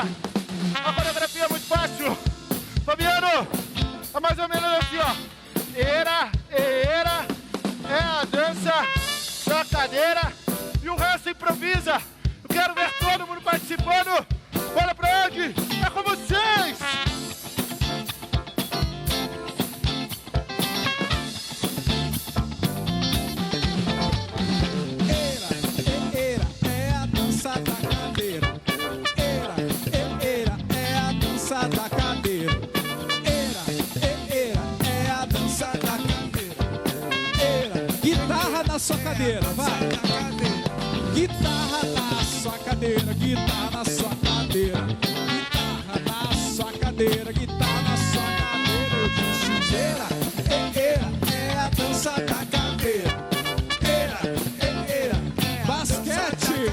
a coreografia é muito fácil. Fabiano, é mais ou menos assim, ó. Era, é a dança da cadeira e o resto improvisa. Eu quero ver todo mundo participando. Bora pra onde? É com vocês! Era, é a dança da cadeira. Era, é a dança da cadeira. Era, é a dança da cadeira. Era, guitarra na sua cadeira, vai. Guitarra na sua cadeira, guitarra na sua cadeira. Guitarra na sua cadeira, guitarra na sua cadeira. Eu disse, era, é a dança da cadeira. Basquete,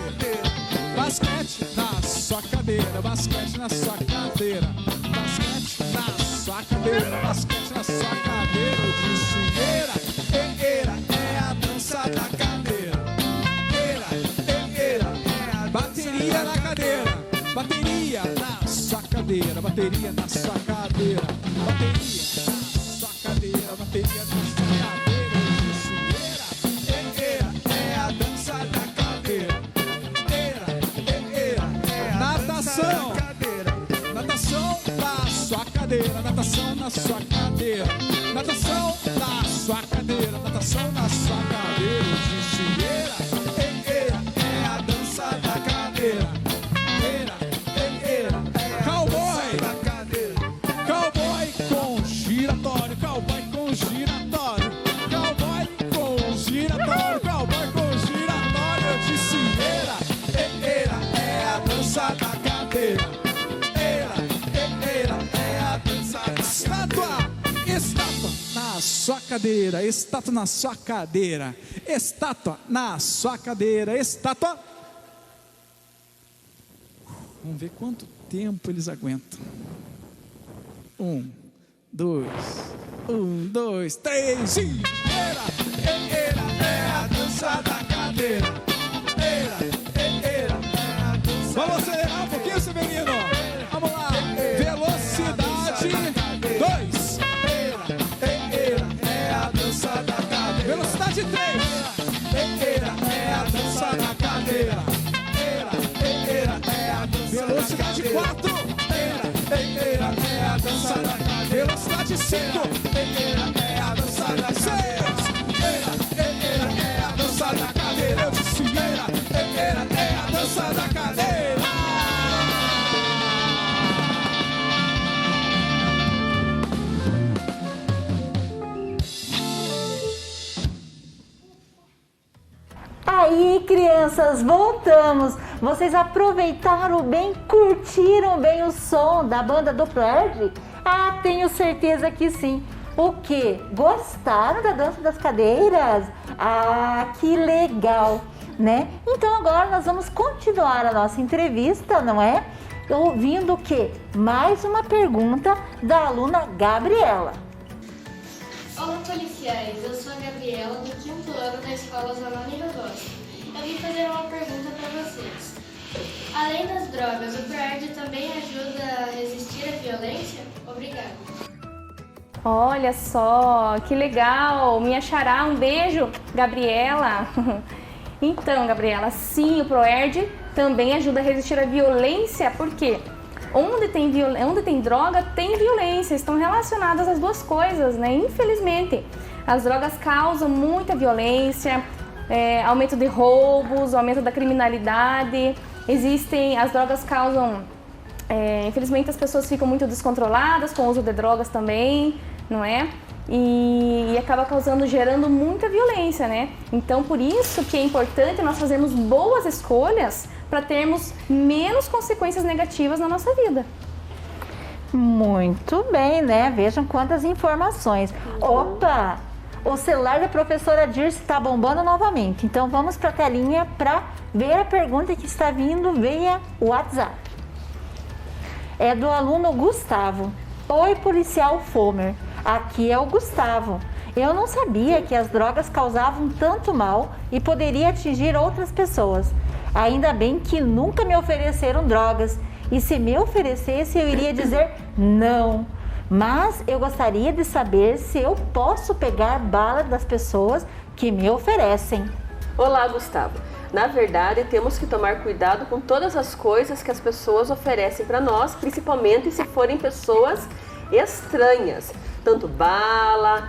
basquete na sua cadeira, basquete na sua cadeira, basquete na sua cadeira, basquete na sua cadeira. Eu disse, era, é a dança da cadeira. Era, bateria na cadeira, bateria na sua cadeira, bateria na sua cadeira, bateria na sua cadeira, bateria na sua cadeira. Eu disse, era, é a dança da cadeira. Natação, natação na sua cadeira, natação na sua cadeira, natação na sua cadeira, natação na sua cadeira. Eu disse, era, é a dança da cadeira. Cowboy, cowboy com giratório, cowboy com giratório, cowboy com giratório, cowboy com giratório. Eu disse, era, é a dança da cadeira. Era, é a dança da estátua, estátua na sua cadeira, estátua na sua cadeira, estátua na sua cadeira, estátua. Vamos ver quanto tempo eles aguentam. 1, 2, 3 e... Era, é a dança da cadeira. Era, é a dança. Vamos acelerar um pouquinho, Severino. Vamos lá. Velocidade 2. Era, é a dança da cadeira. Velocidade 3. Era, é a dança da cadeira. Velocidade 4. Era, é a dança da cadeira. Velocidade 5. É a dança da cadeira. É a dança da cadeira. Eu disse, é a dança da cadeira. Aí, crianças, voltamos. Vocês aproveitaram bem, curtiram bem o som da banda do Proerd? Ah, tenho certeza que sim. O quê? Gostaram da dança das cadeiras? Ah, que legal, né? Então agora nós vamos continuar a nossa entrevista, não é? Ouvindo o quê? Mais uma pergunta da aluna Gabriela. Olá, policiais. Eu sou a Gabriela, do 5º ano da Escola Zanoni Rodolfo. Eu vim fazer uma pergunta para vocês. Além das drogas, o Proerd também ajuda a resistir à violência? Obrigada. Olha só, que legal! Minha xará, um beijo, Gabriela! Então, Gabriela, sim, o Proerd também ajuda a resistir à violência, porque onde tem droga, tem violência, estão relacionadas as duas coisas, né? Infelizmente, as drogas causam muita violência, aumento de roubos, aumento da criminalidade, as drogas causam, infelizmente as pessoas ficam muito descontroladas com o uso de drogas também, não é? E acaba gerando muita violência, né? Então, por isso que é importante nós fazermos boas escolhas para termos menos consequências negativas na nossa vida. Muito bem, né? Vejam quantas informações. Opa! O celular da professora Dirce está bombando novamente. Então, vamos para a telinha para ver a pergunta que está vindo via WhatsApp. É do aluno Gustavo. Oi, policial Fomer. Aqui é o Gustavo. Eu não sabia que as drogas causavam tanto mal e poderia atingir outras pessoas. Ainda bem que nunca me ofereceram drogas. E se me oferecesse, eu iria dizer não. Mas eu gostaria de saber se eu posso pegar bala das pessoas que me oferecem. Olá, Gustavo. Na verdade, temos que tomar cuidado com todas as coisas que as pessoas oferecem para nós, principalmente se forem pessoas estranhas. Tanto bala,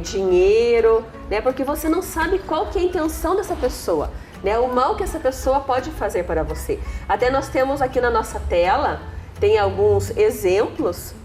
dinheiro, né? Porque você não sabe qual que é a intenção dessa pessoa, né? O mal que essa pessoa pode fazer para você. Até nós temos aqui na nossa tela, tem alguns exemplos.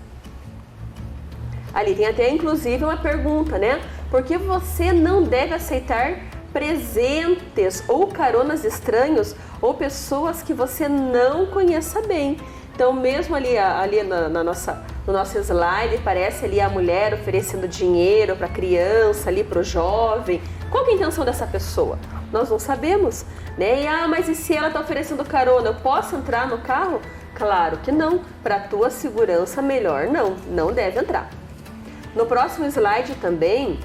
Ali tem até inclusive uma pergunta, né? Por que você não deve aceitar presentes ou caronas estranhos ou pessoas que você não conheça bem? Então, mesmo ali no nosso slide, parece ali a mulher oferecendo dinheiro para a criança, ali para o jovem. Qual que é a intenção dessa pessoa? Nós não sabemos, né? Mas e se ela está oferecendo carona, eu posso entrar no carro? Claro que não. Para a tua segurança, melhor não deve entrar. No próximo slide também,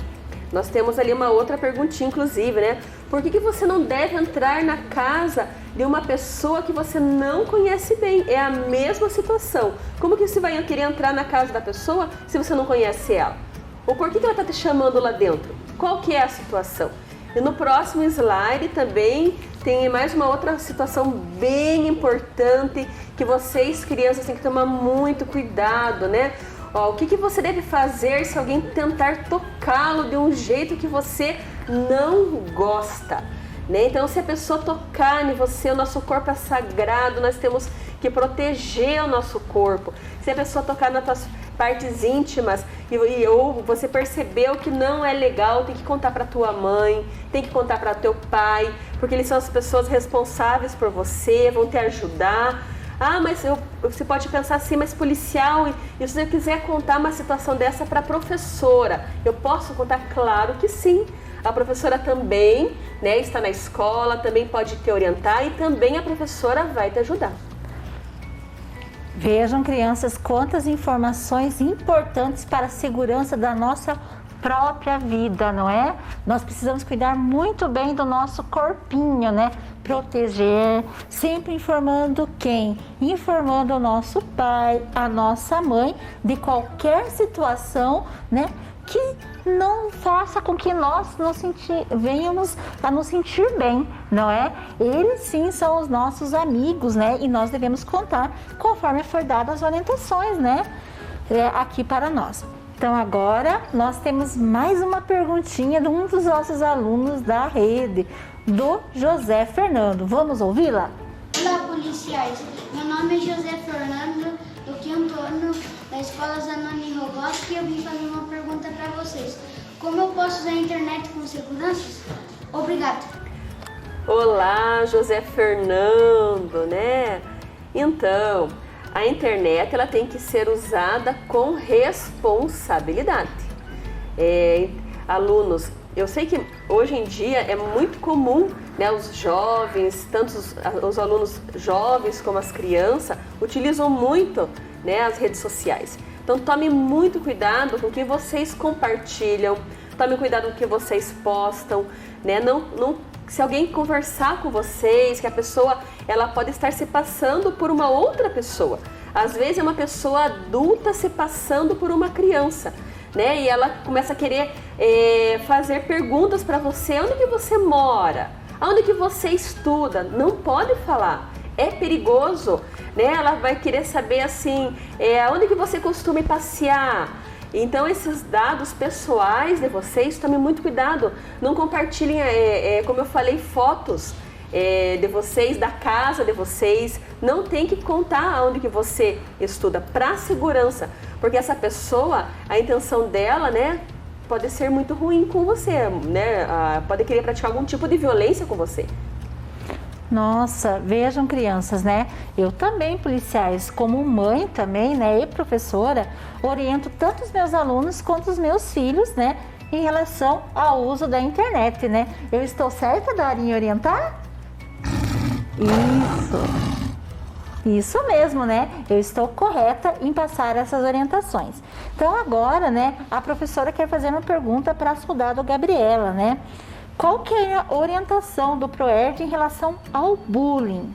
nós temos ali uma outra perguntinha, inclusive, né? Por que você não deve entrar na casa de uma pessoa que você não conhece bem? É a mesma situação. Como que você vai querer entrar na casa da pessoa se você não conhece ela? Ou por que ela está te chamando lá dentro? Qual que é a situação? E no próximo slide também tem mais uma outra situação bem importante que vocês, crianças, têm que tomar muito cuidado, né? O que você deve fazer se alguém tentar tocá-lo de um jeito que você não gosta, né? Então, se a pessoa tocar em você, o nosso corpo é sagrado, nós temos que proteger o nosso corpo. Se a pessoa tocar nas suas partes íntimas ou você percebeu que não é legal, tem que contar para tua mãe, tem que contar para teu pai, porque eles são as pessoas responsáveis por você, vão te ajudar. Mas você pode pensar assim, mas policial, e se eu quiser contar uma situação dessa para a professora, eu posso contar? Claro que sim. A professora também, né, está na escola, também pode te orientar e também a professora vai te ajudar. Vejam, crianças, quantas informações importantes para a segurança da nossa própria vida, não é? Nós precisamos cuidar muito bem do nosso corpinho, né? Proteger, sempre informando quem? Informando o nosso pai, a nossa mãe, de qualquer situação, né? Que não faça com que nós venhamos a nos sentir bem, não é? Eles sim são os nossos amigos, né? E nós devemos contar conforme for dadas as orientações, né? Aqui para nós. Então agora nós temos mais uma perguntinha de um dos nossos alunos da rede, do José Fernando. Vamos ouvi-la? Olá, policiais. Meu nome é José Fernando, do 5º ano da Escola Zanoni Rogoski, e eu vim fazer uma pergunta para vocês. Como eu posso usar a internet com segurança? Obrigado. Olá, José Fernando, né? Então, a internet ela tem que ser usada com responsabilidade. Alunos, eu sei que hoje em dia é muito comum, né, os jovens, tanto os alunos jovens como as crianças, utilizam muito, né, as redes sociais. Então tome muito cuidado com o que vocês compartilham, tome cuidado com o que vocês postam, né? Se alguém conversar com vocês, que a pessoa ela pode estar se passando por uma outra pessoa. Às vezes é uma pessoa adulta se passando por uma criança, né? E ela começa a querer fazer perguntas para você. Onde que você mora? Onde que você estuda? Não pode falar. É perigoso, né? Ela vai querer saber assim, onde que você costuma passear. Então esses dados pessoais de vocês, tomem muito cuidado. Não compartilhem, como eu falei, fotos de vocês, da casa de vocês. Não tem que contar onde que você estuda, para segurança. Porque essa pessoa, a intenção dela, né, pode ser muito ruim com você, né? Pode querer praticar algum tipo de violência com você. Nossa, vejam, crianças, né? Eu também, policiais, como mãe também, né, e professora, oriento tanto os meus alunos quanto os meus filhos, né, em relação ao uso da internet, né? Eu estou certa, Dora, em orientar? Isso mesmo, né? Eu estou correta em passar essas orientações. Então agora, né, a professora quer fazer uma pergunta para a soldado Gabriela, né? qual que é a orientação do PROERD em relação ao bullying?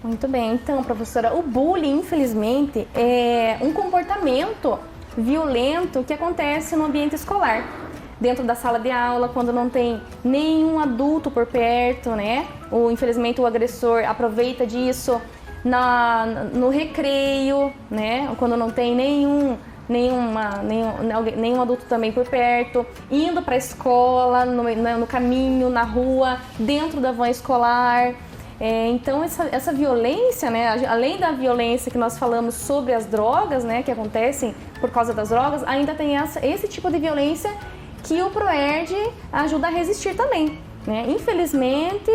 Muito bem, então, professora, o bullying, infelizmente, é um comportamento violento que acontece no ambiente escolar. Dentro da sala de aula, quando não tem nenhum adulto por perto, né? Infelizmente, o agressor aproveita disso no recreio, né? Quando não tem nenhum adulto também por perto, indo para a escola, no caminho, na rua, dentro da van escolar. Então essa violência, né, além da violência que nós falamos sobre as drogas, né, que acontecem por causa das drogas, ainda tem esse tipo de violência que o PROERD ajuda a resistir também, né? Infelizmente,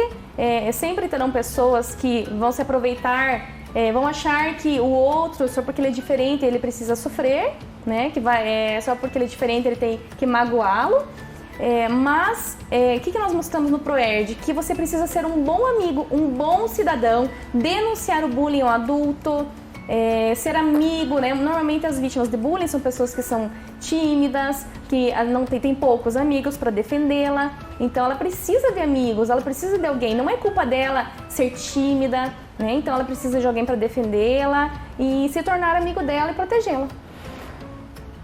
sempre terão pessoas que vão se aproveitar, vão achar que o outro, só porque ele é diferente, ele precisa sofrer, né? Só porque ele é diferente, ele tem que magoá-lo. Mas o que nós mostramos no PROERD? Que você precisa ser um bom amigo, um bom cidadão, denunciar o bullying ao adulto, ser amigo, né? Normalmente as vítimas de bullying são pessoas que são tímidas, que não tem poucos amigos para defendê-la. Então ela precisa de amigos, ela precisa de alguém. Não é culpa dela ser tímida, né? Então ela precisa de alguém para defendê-la e se tornar amigo dela e protegê-la.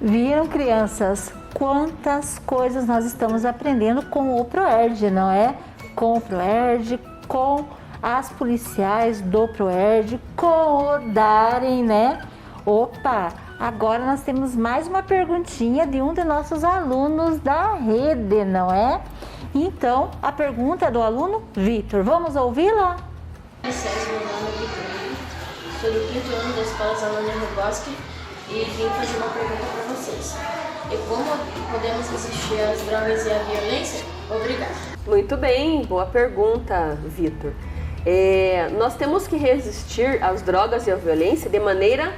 Viram, crianças? Quantas coisas nós estamos aprendendo com o PROERD, não é? Com o PROERD, com as policiais do PROERD, com o Darem, né? Opa, agora nós temos mais uma perguntinha de um de nossos alunos da rede, não é? Então, a pergunta é do aluno Vitor. Vamos ouvi-la? Meu nome é Vitor, sou do 5º ano da Escola Zanoni Rogoski e vim fazer uma pergunta para vocês. E como podemos resistir às drogas e à violência? Obrigada. Muito bem, boa pergunta, Vitor. Nós temos que resistir às drogas e à violência de maneira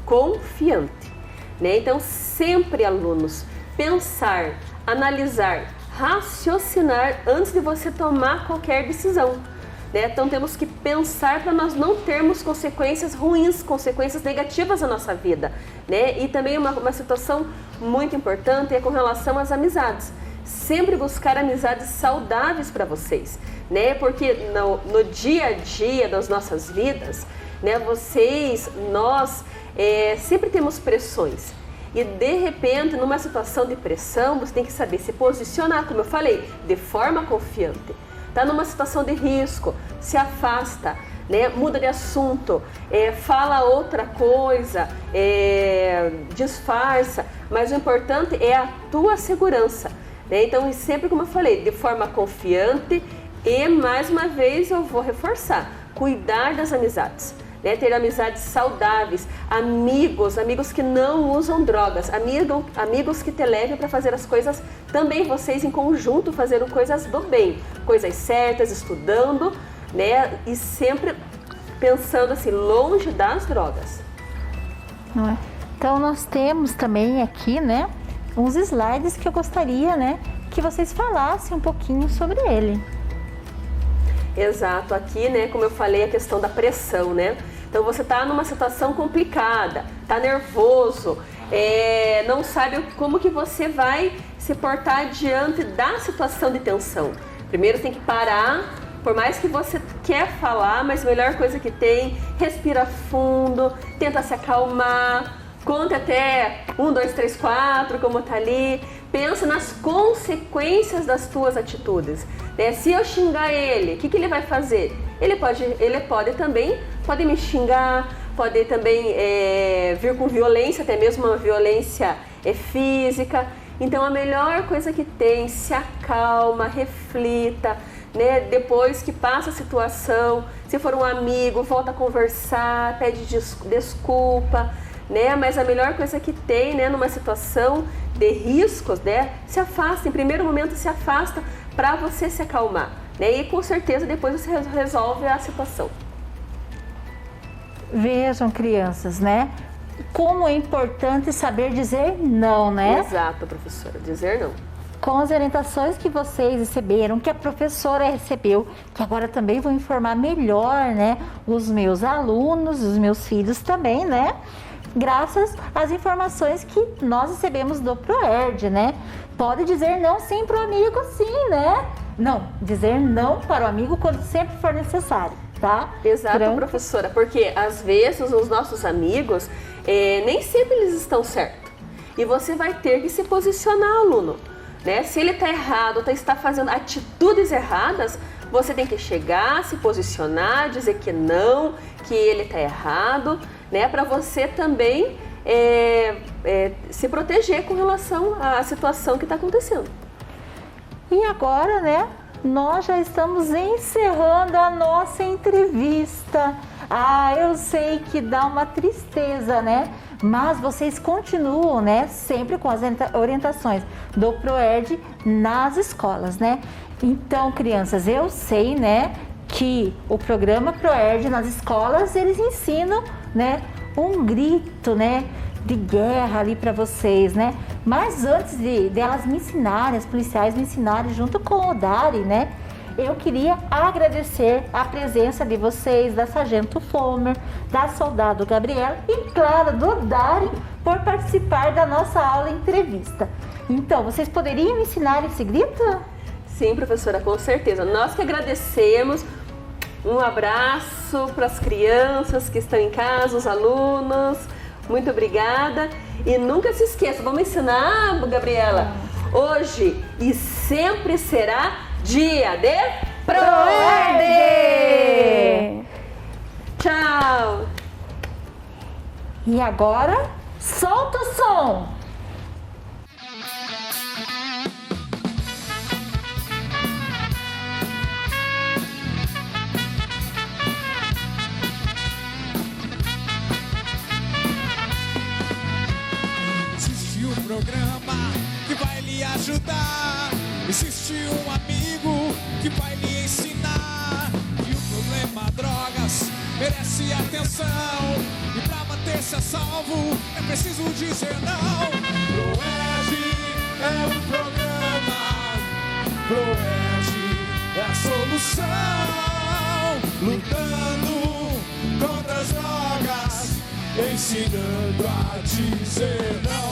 confiante, né? Então, sempre, alunos, pensar, analisar, raciocinar antes de você tomar qualquer decisão, né? Então, temos que pensar para nós não termos consequências ruins, consequências negativas na nossa vida, né? E também uma situação muito importante é com relação às amizades. Sempre buscar amizades saudáveis para vocês, né? Porque no dia a dia das nossas vidas, né? Nós sempre temos pressões. E de repente, numa situação de pressão, você tem que saber se posicionar, como eu falei, de forma confiante. Está numa situação de risco, se afasta, né? Muda de assunto, fala outra coisa, disfarça, mas o importante é a tua segurança, né? Então, sempre como eu falei, de forma confiante e, mais uma vez, eu vou reforçar, cuidar das amizades, né? Ter amizades saudáveis, amigos que não usam drogas, amigos que te levem para fazer as coisas também, vocês em conjunto fazendo coisas do bem, coisas certas, estudando, né? E sempre pensando assim, longe das drogas. Não é? Então nós temos também aqui, né, uns slides que eu gostaria, né, que vocês falassem um pouquinho sobre ele. Exato, aqui, né, como eu falei, a questão da pressão, né? Então você está numa situação complicada, está nervoso, não sabe como que você vai se portar diante da situação de tensão. Primeiro tem que parar, por mais que você quer falar, mas a melhor coisa que tem, respira fundo, tenta se acalmar, conta até 1, 2, 3, 4, como tá ali, pensa nas consequências das tuas atitudes, né? Se eu xingar ele, o que ele vai fazer? Ele pode me xingar, pode também vir com violência, até mesmo uma violência física. Então a melhor coisa que tem, se acalma, reflita, né? Depois que passa a situação, se for um amigo, volta a conversar, pede desculpa, né? Mas a melhor coisa que tem, né, numa situação de riscos, né, se afasta, em primeiro momento se afasta para você se acalmar, né? E com certeza depois você resolve a situação. Vejam, crianças, né? Como é importante saber dizer não, né? Exato, professora, dizer não. Com as orientações que vocês receberam, que a professora recebeu, que agora também vou informar melhor, né, os meus alunos, os meus filhos também, né? graças às informações que nós recebemos do ProERD, né? Pode dizer não sim para o amigo, sim, né? Não, dizer não para o amigo quando sempre for necessário, tá? Exato, Pronto. professora, porque às vezes os nossos amigos, nem sempre eles estão certos. E você vai ter que se posicionar, aluno, né? Se ele está errado, está fazendo atitudes erradas, você tem que chegar, se posicionar, dizer que não, que ele está errado, né? Para você também se proteger com relação à situação que está acontecendo. E agora, né, nós já estamos encerrando a nossa entrevista. Eu sei que dá uma tristeza, né? Mas vocês continuam, né, sempre com as orientações do ProERD nas escolas, né? Então, crianças, eu sei, né, que o programa ProERD nas escolas, eles ensinam, né, um grito, né, de guerra ali para vocês, né? Mas antes delas me ensinarem, as policiais me ensinarem junto com o Dari, né? Eu queria agradecer a presença de vocês, da Sargento Fomer, da Soldado Gabriela e, claro, do Dari, por participar da nossa aula entrevista. Então, vocês poderiam me ensinar esse grito? Sim, professora, com certeza. Nós que agradecemos. Um abraço para as crianças que estão em casa, os alunos. Muito obrigada. E nunca se esqueça, vamos ensinar, Gabriela, hoje e sempre será dia de ProERD! Tchau! E agora, solta o som! Programa que vai lhe ajudar. Existe um amigo que vai lhe ensinar que o problema drogas merece atenção. E pra manter-se a salvo é preciso dizer não. ProERD é o programa, ProERD é a solução. Lutando contra as drogas, ensinando a dizer não.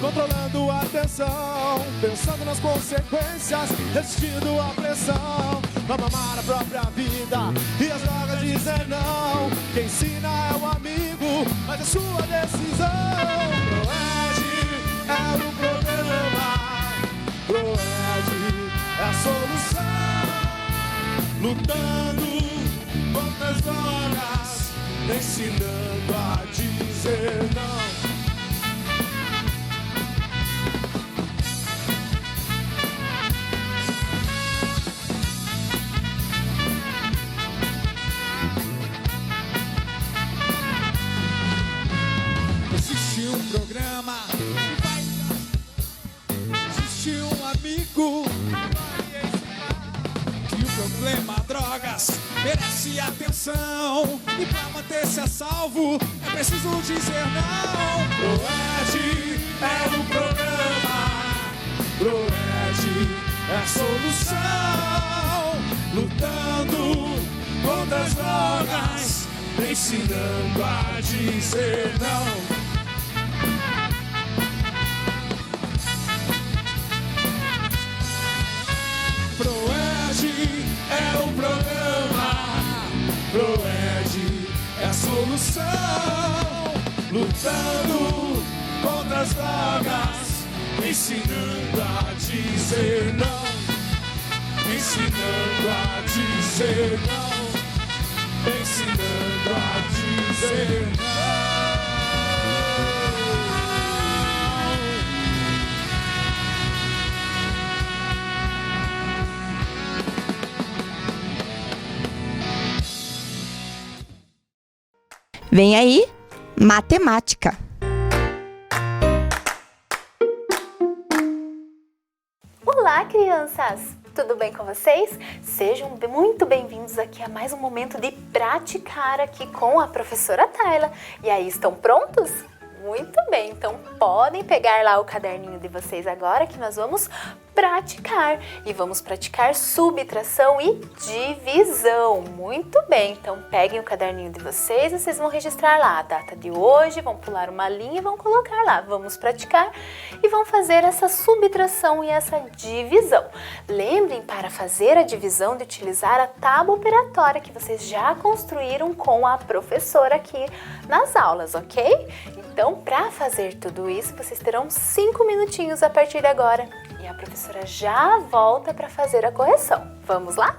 Controlando a atenção, pensando nas consequências, resistindo à pressão, pra mamar a própria vida e as drogas dizer não. Quem ensina é o amigo, mas é sua decisão. ProERD é o programa, ProERD é a solução. Lutando contra as drogas, ensinando a dizer não. Programa existe um amigo que o problema drogas merece atenção. E pra manter-se a salvo é preciso dizer não. ProERD é o programa, ProERD é a solução. Lutando contra as drogas, ensinando a dizer não. ProERD é o programa, ProERD é a solução. Lutando contra as drogas, ensinando a dizer não. Ensinando a dizer não. Ensinando a dizer não. Vem aí, matemática. Olá, crianças! tudo bem com vocês? Sejam muito bem-vindos aqui a mais um momento de praticar aqui com a professora Tayla. E aí, estão prontos? Muito bem, então podem pegar lá o caderninho de vocês agora que nós vamos praticar. E vamos praticar subtração e divisão. Muito bem, então peguem o caderninho de vocês e vocês vão registrar lá a data de hoje, vão pular uma linha e vão colocar lá. Vamos praticar e vão fazer essa subtração e essa divisão. Lembrem, para fazer a divisão, de utilizar a tábua operatória que vocês já construíram com a professora aqui nas aulas, ok? Então, para fazer tudo isso, vocês terão 5 minutinhos a partir de agora. E a professora já volta para fazer a correção. Vamos lá?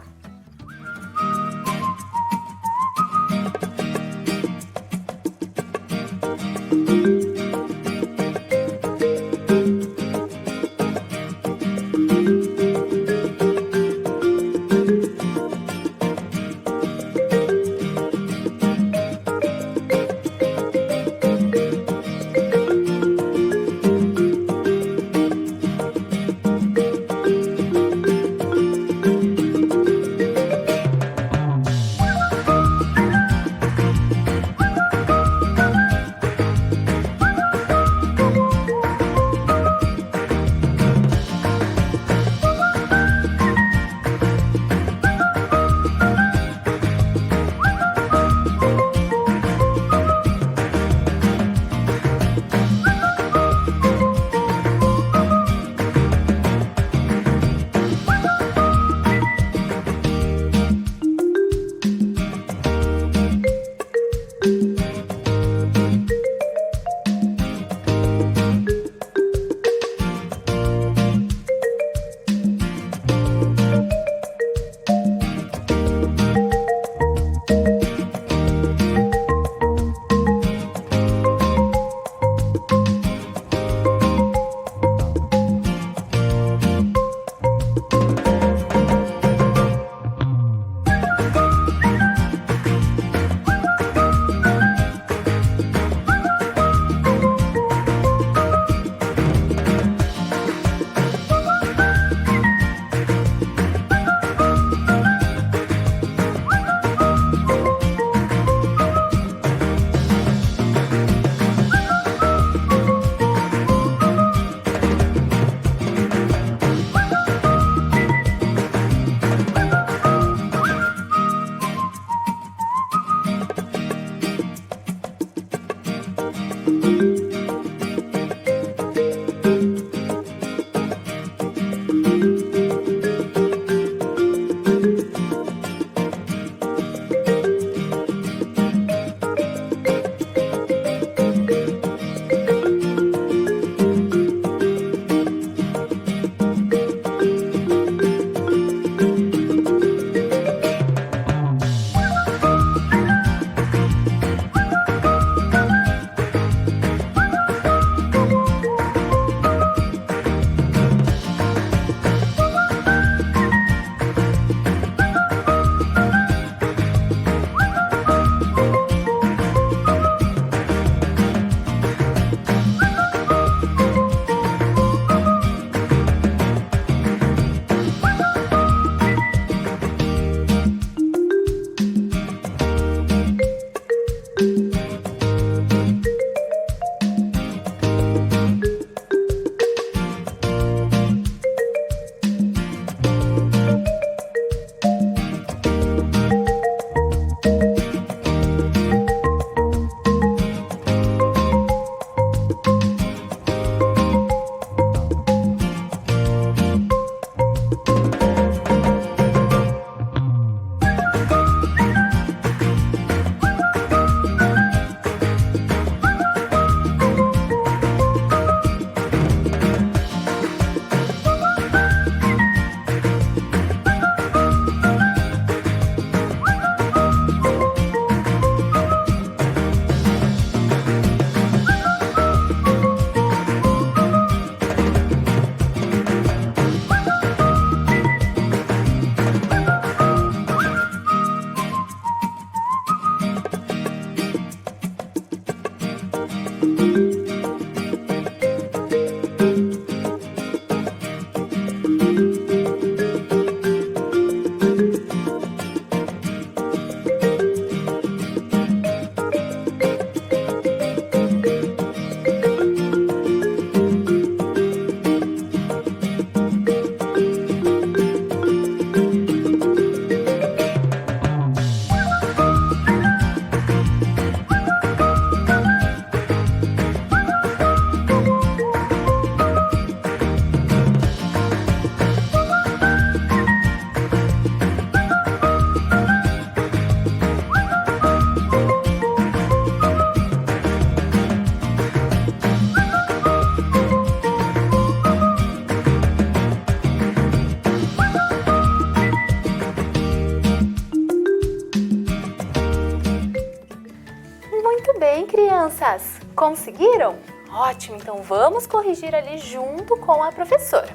Muito bem, crianças. Conseguiram? Ótimo, então vamos corrigir ali junto com a professora.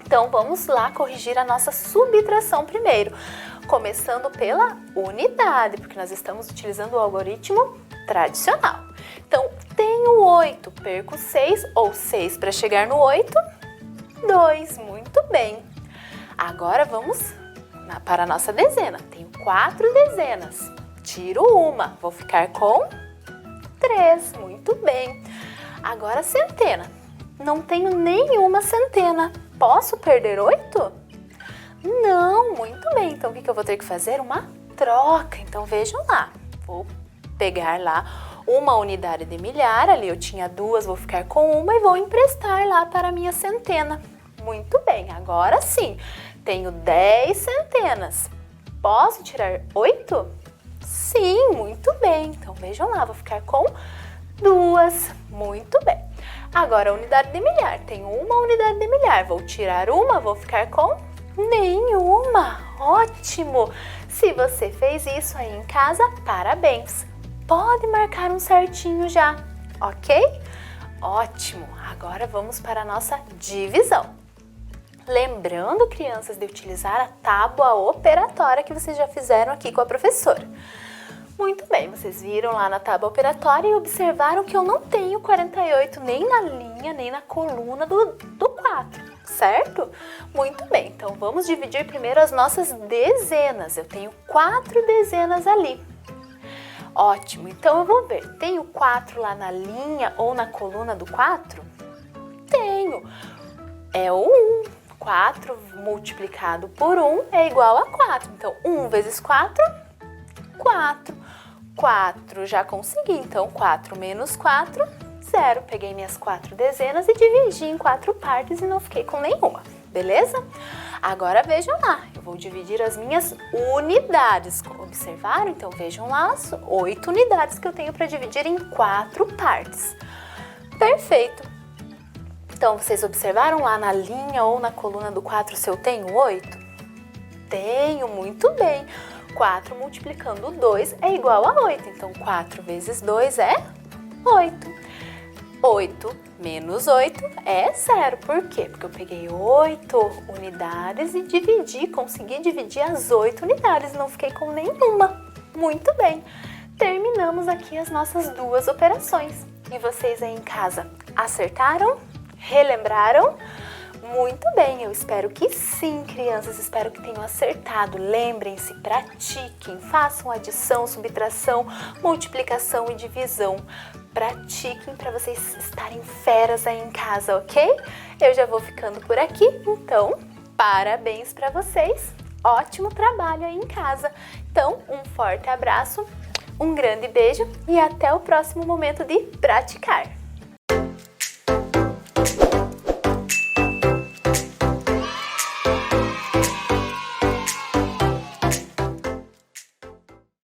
Então vamos lá corrigir a nossa subtração primeiro, começando pela unidade, porque nós estamos utilizando o algoritmo tradicional. Então, tenho 8, perco 6, ou 6 para chegar no 8, 2, muito bem. Agora vamos para a nossa dezena. Tenho 4 dezenas, tiro uma, vou ficar com 3, muito bem. Agora centena, não tenho nenhuma centena, posso perder 8? Não, muito bem, então o que eu vou ter que fazer? Uma troca, então vejam lá, vou pegar lá uma unidade de milhar, ali eu tinha 2, vou ficar com uma e vou emprestar lá para a minha centena. Muito bem, agora sim, tenho 10 centenas, posso tirar 8? Sim, muito bem, então vejam lá, vou ficar com 2, muito bem. Agora a unidade de milhar, tenho uma unidade de milhar, vou tirar uma, vou ficar com nenhuma, ótimo! Se você fez isso aí em casa, parabéns! Pode marcar um certinho já, ok? Ótimo! Agora vamos para a nossa divisão. Lembrando, crianças, de utilizar a tábua operatória que vocês já fizeram aqui com a professora. Muito bem, vocês viram lá na tábua operatória e observaram que eu não tenho 48 nem na linha, nem na coluna do 4, certo? Muito bem, então vamos dividir primeiro as nossas dezenas. Eu tenho 4 dezenas ali. Ótimo, então eu vou ver, tenho 4 lá na linha ou na coluna do 4? Tenho, é o 1, 4 multiplicado por 1 é igual a 4, então 1 vezes 4, 4, 4 já consegui, então 4 menos 4, 0, peguei minhas 4 dezenas e dividi em 4 partes e não fiquei com nenhuma, beleza? Agora vejam lá, eu vou dividir as minhas unidades, observaram? Então vejam lá as 8 unidades que eu tenho para dividir em 4 partes. Perfeito! Então vocês observaram lá na linha ou na coluna do 4 se eu tenho 8? Tenho, muito bem! 4 multiplicando 2 é igual a 8, então 4 vezes 2 é 8. 8 menos 8 é 0. Por quê? Porque eu peguei 8 unidades e dividi, consegui dividir as 8 unidades, não fiquei com nenhuma. Muito bem, terminamos aqui as nossas 2 operações. E vocês aí em casa acertaram? Relembraram? Muito bem, eu espero que sim, crianças, espero que tenham acertado. Lembrem-se, pratiquem, façam adição, subtração, multiplicação e divisão. Pratiquem para vocês estarem feras aí em casa, ok? Eu já vou ficando por aqui, então, parabéns para vocês. Ótimo trabalho aí em casa. Então, um forte abraço, um grande beijo e até o próximo momento de praticar.